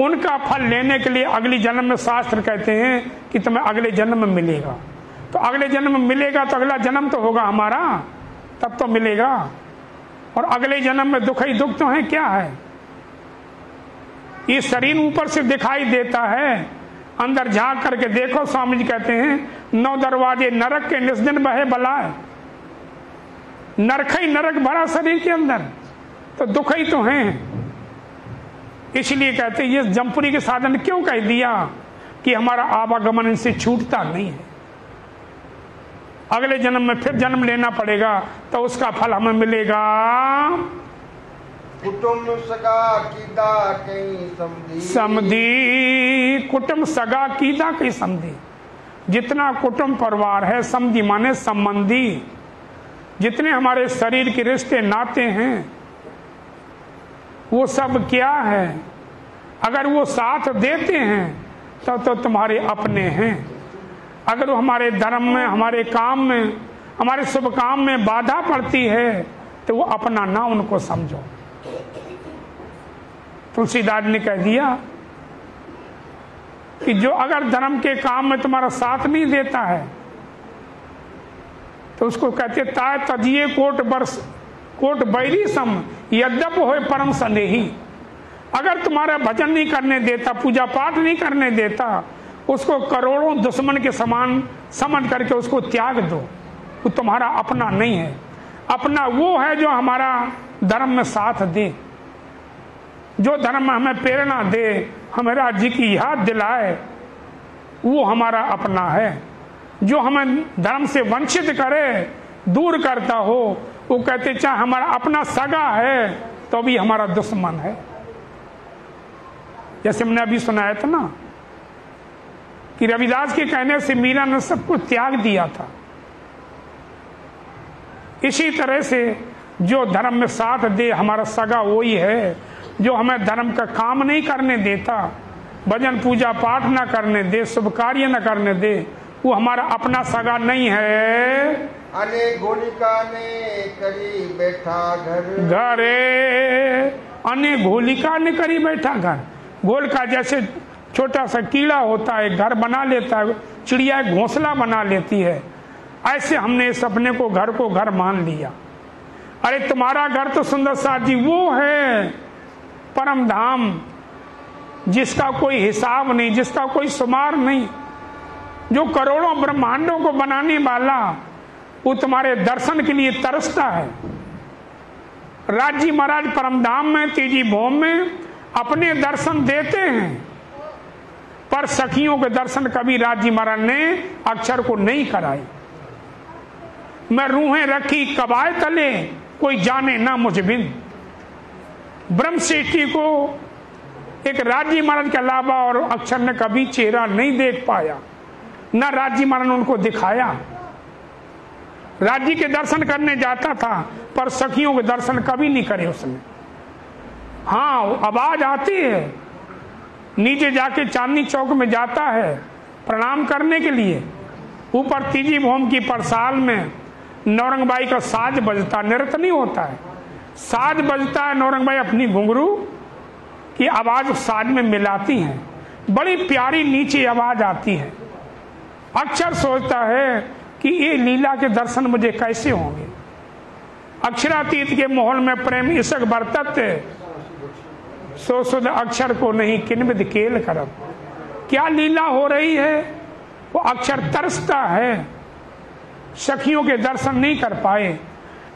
उनका फल लेने के लिए अगली जन्म में शास्त्र कहते हैं कि तुम्हें अगले जन्म में मिलेगा। तो अगले जन्म में मिलेगा तो अगला जन्म तो होगा हमारा, तब तो मिलेगा। और अगले जन्म में दुख ही दुख तो है, क्या है? ये शरीर ऊपर से दिखाई देता है, अंदर झांक करके देखो। स्वामी जी कहते हैं 9 दरवाजे नरक के, निस दिन बहे बलाए। नरक ही नरक भरा शरीर के अंदर, तो दुख ही तो हैं। इसलिए कहते हैं ये जमपुरी के साधन क्यों कह दिया? कि हमारा आवागमन इनसे छूटता नहीं है, अगले जन्म में फिर जन्म लेना पड़ेगा, तो उसका फल हमें मिलेगा। कुटुंब सगा कीदा कहीं समधी, समधी कुटुंब सगा कीदा कहीं समधी। जितना कुटुंब परिवार है, समधी माने संबंधी, जितने हमारे शरीर के रिश्ते नाते हैं, वो सब क्या है? अगर वो साथ देते हैं तो तुम्हारे अपने हैं। अगर वो हमारे धर्म में, हमारे काम में, हमारे शुभ काम में बाधा पड़ती है, तो वो अपना ना उनको समझो। तुलसीदास ने कह दिया कि जो अगर धर्म के काम में तुम्हारा साथ नहीं देता है, तो उसको कहते ताय तजिए कोट वर्ष कोट बैरी सम यद्यप होए परम स्नेही। अगर तुम्हारा भजन नहीं करने देता, पूजा पाठ नहीं करने देता, उसको करोड़ों दुश्मन के समान समझ करके उसको त्याग दो। वो तुम्हारा अपना नहीं है। अपना वो है जो हमारा धर्म में साथ दे, जो धर्म में हमें प्रेरणा दे, हमें राज्य की याद दिलाए, वो हमारा अपना है। जो हमें धर्म से वंचित करे, दूर करता हो, वो कहते चाहे हमारा अपना सगा है तो भी हमारा दुश्मन है। जैसे हमने अभी सुनाया था ना कि रविदास के कहने से मीरा ने सबको त्याग दिया था। इसी तरह से जो धर्म में साथ दे, हमारा सगा वही है। जो हमें धर्म का काम नहीं करने देता, भजन पूजा पाठ ना करने दे, शुभ कार्य न करने दे, वो हमारा अपना सगा नहीं है। अने गोलिका ने करी बैठा घर घरे, अने गोलिका ने करी बैठा घर। गोल का जैसे छोटा सा कीड़ा होता है, घर बना लेता है, चिड़िया घोंसला बना लेती है, ऐसे हमने इस अपने को घर मान लिया। अरे तुम्हारा घर तो सुंदर साथ जी वो है परम धाम, जिसका कोई हिसाब नहीं, जिसका कोई शुमार नहीं, जो करोड़ों ब्रह्मांडों को बनाने वाला, वो तुम्हारे दर्शन के लिए तरसता है। राजी महाराज परम धाम में, तीजी भौम में अपने दर्शन देते हैं, पर सखियों के दर्शन कभी राजी महाराज ने अक्षर को नहीं कराई। मैं रूहें रखी कबाए तले, कोई जाने ना मुझ बिन। ब्रह्म सृष्टि को एक राजी महाराज के अलावा और अक्षर ने कभी चेहरा नहीं देख पाया, ना राजी महाराज ने उनको दिखाया। राजी के दर्शन करने जाता था, पर सखियों के दर्शन कभी नहीं करे उसने। हाँ, आवाज आती है, नीचे जाके चांदनी चौक में जाता है प्रणाम करने के लिए। ऊपर तीजी भौम की परसाल में नौरंगबाई का साज बजता, नृत्य नहीं होता है, साज बजता है। नौरंगबाई अपनी घुंघरू की आवाज साज में मिलाती हैं, बड़ी प्यारी नीचे आवाज आती है। अक्षर सोचता है कि ये लीला के दर्शन मुझे कैसे होंगे। अक्षरातीत के माहौल में प्रेम इसक बरतत, सो सुध अक्षर को नहीं किन्विद केल करब। क्या लीला हो रही है, वो अक्षर तरसता है। सखियों के दर्शन नहीं कर पाए,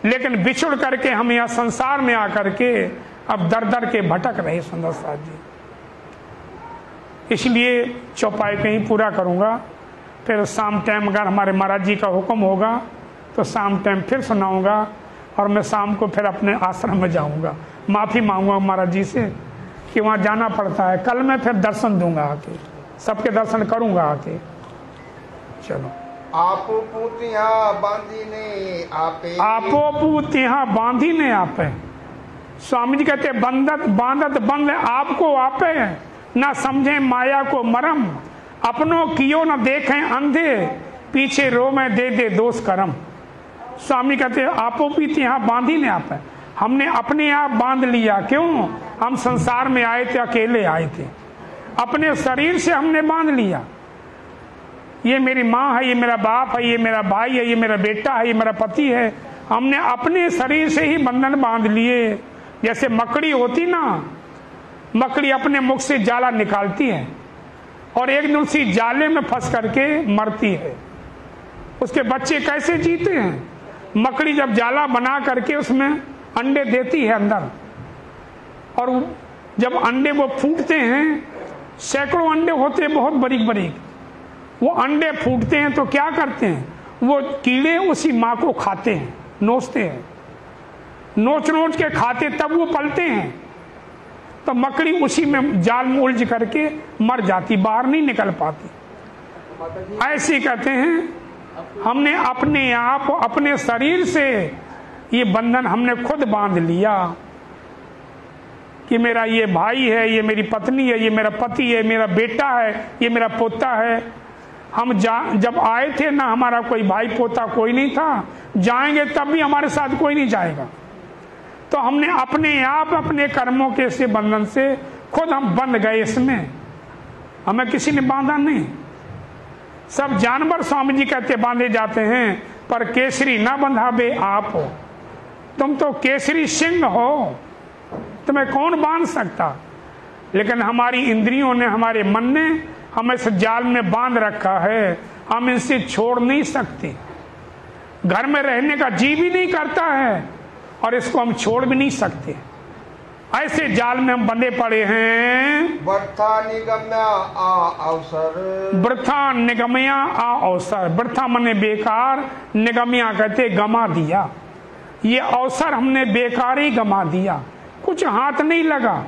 लेकिन बिछुड़ करके हम यह संसार में आकर के अब दर दर के भटक रहे सुंदर साथ जी। इसलिए चौपाई कहीं पूरा करूंगा, फिर शाम टाइम अगर हमारे महाराज जी का हुक्म होगा तो शाम टाइम फिर सुनाऊंगा, और मैं शाम को फिर अपने आश्रम में जाऊंगा। माफी मांगूंगा महाराज जी से कि वहां जाना पड़ता है। कल मैं फिर दर्शन दूंगा आके, सबके दर्शन करूंगा आके। चलो। आपो पूतिया बांधी ने आपे, आपो पूतिया बांधी ने आपे। स्वामी जी कहते बंदत बांधत बंद आपको आपे, ना समझे माया को मरम, अपनों कियो न देखें अंधे, पीछे रो में दे दे दोष करम। स्वामी कहते आपो पूतिया बांधी ने आपे, हमने अपने आप बांध लिया। क्यों? हम संसार में आए थे, अकेले आए थे, अपने शरीर से हमने बांध लिया। ये मेरी माँ है, ये मेरा बाप है, ये मेरा भाई है, ये मेरा बेटा है, ये मेरा पति है। हमने अपने शरीर से ही बंधन बांध लिए। जैसे मकड़ी होती ना, मकड़ी अपने मुख से जाला निकालती है और एक दिन उसी जाले में फंस करके मरती है। उसके बच्चे कैसे जीते हैं? मकड़ी जब जाला बना करके उसमें अंडे देती है अंदर, और जब अंडे वो फूटते हैं, सैकड़ों अंडे होते हैं बहुत बारीक बारीक, वो अंडे फूटते हैं तो क्या करते हैं, वो कीड़े उसी माँ को खाते हैं, नोचते हैं, नोच नोच के खाते, तब वो पलते हैं। तो मकड़ी उसी में जाल में उलझ करके मर जाती, बाहर नहीं निकल पाती। ऐसे कहते हैं हमने अपने आप अपने शरीर से ये बंधन हमने खुद बांध लिया कि मेरा ये भाई है, ये मेरी पत्नी है, ये मेरा पति है, मेरा बेटा है, ये मेरा पोता है। हम जब आए थे ना, हमारा कोई भाई पोता कोई नहीं था, जाएंगे तब भी हमारे साथ कोई नहीं जाएगा। तो हमने अपने आप अपने कर्मों के से बंधन से खुद हम बंध गए, इसमें हमें किसी ने बांधा नहीं। सब जानवर स्वामी जी कहते बांधे जाते हैं, पर केसरी ना बंधावे आप हो। तुम तो केसरी सिंह हो, तुम्हें कौन बांध सकता। लेकिन हमारी इंद्रियों ने, हमारे मन ने हमें इस जाल में बांध रखा है, हम इनसे छोड़ नहीं सकते। घर में रहने का जी भी नहीं करता है और इसको हम छोड़ भी नहीं सकते। ऐसे जाल में हम बंधे पड़े हैं। वृथा निगम्या आ अवसर, वृथा निगम्या आ अवसर। वृथा मने बेकार, निगम्या कहते गमा दिया। ये अवसर हमने बेकार ही गमा दिया, कुछ हाथ नहीं लगा।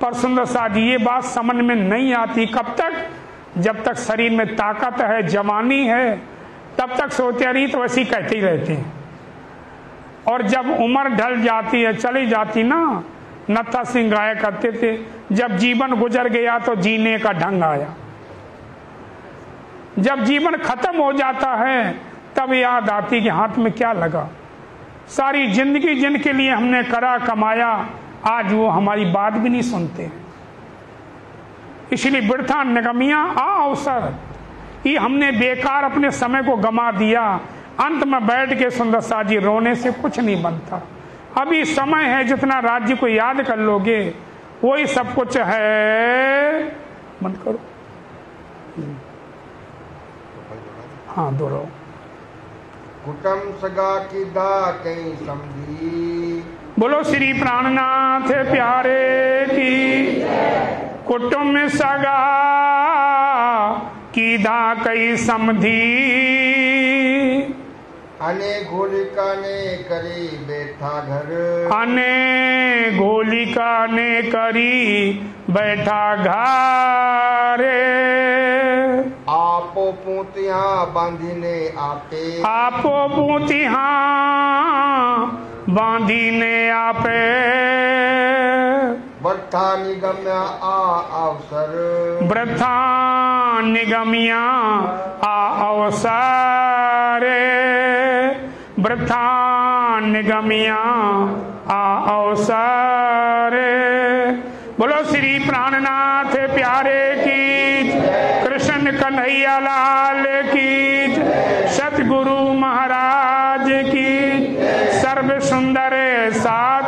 पर सुंदर साथ ये बात समझ में नहीं आती। कब तक? जब तक शरीर में ताकत है, जवानी है, तब तक सोते रही तो वैसे ही कहते ही रहते हैं। और जब उम्र ढल जाती है, चली जाती ना, नत्था सिंह गाया करते थे, जब जीवन गुजर गया तो जीने का ढंग आया। जब जीवन खत्म हो जाता है तब याद आती कि हाथ में क्या लगा। सारी जिंदगी जिनके लिए हमने करा कमाया, आज वो हमारी बात भी नहीं सुनते। इसलिए वृथा निगम्या आ अवसर, ये हमने बेकार अपने समय को गमा दिया। अंत में बैठ के सुंदर सा जी रोने से कुछ नहीं बनता। अभी समय है, जितना राज्य को याद कर लोगे वही सब कुछ है। बंद करो, हाँ दोहराओ। कुटुम सगा की दा कहीं समझी, बोलो श्री प्राणनाथ प्यारे की। कुटुम सगा की दा कई समधी, अने गोलिका ने करी बैठा घर, अने गोलिका ने करी बैठा घरे। आपो पूतिया बांधीने आपे, आपो पूतिया बांधीने आपे। वृथा निगम्या आ अवसर, वृथा निगम्या आ अवसर। वृथा निगम्या आ अवसर। बोलो श्री प्राणनाथ प्यारे की, कृष्ण कन्हैया लाल की, सतगुरु महाराज की, सर्व सुंदर साथ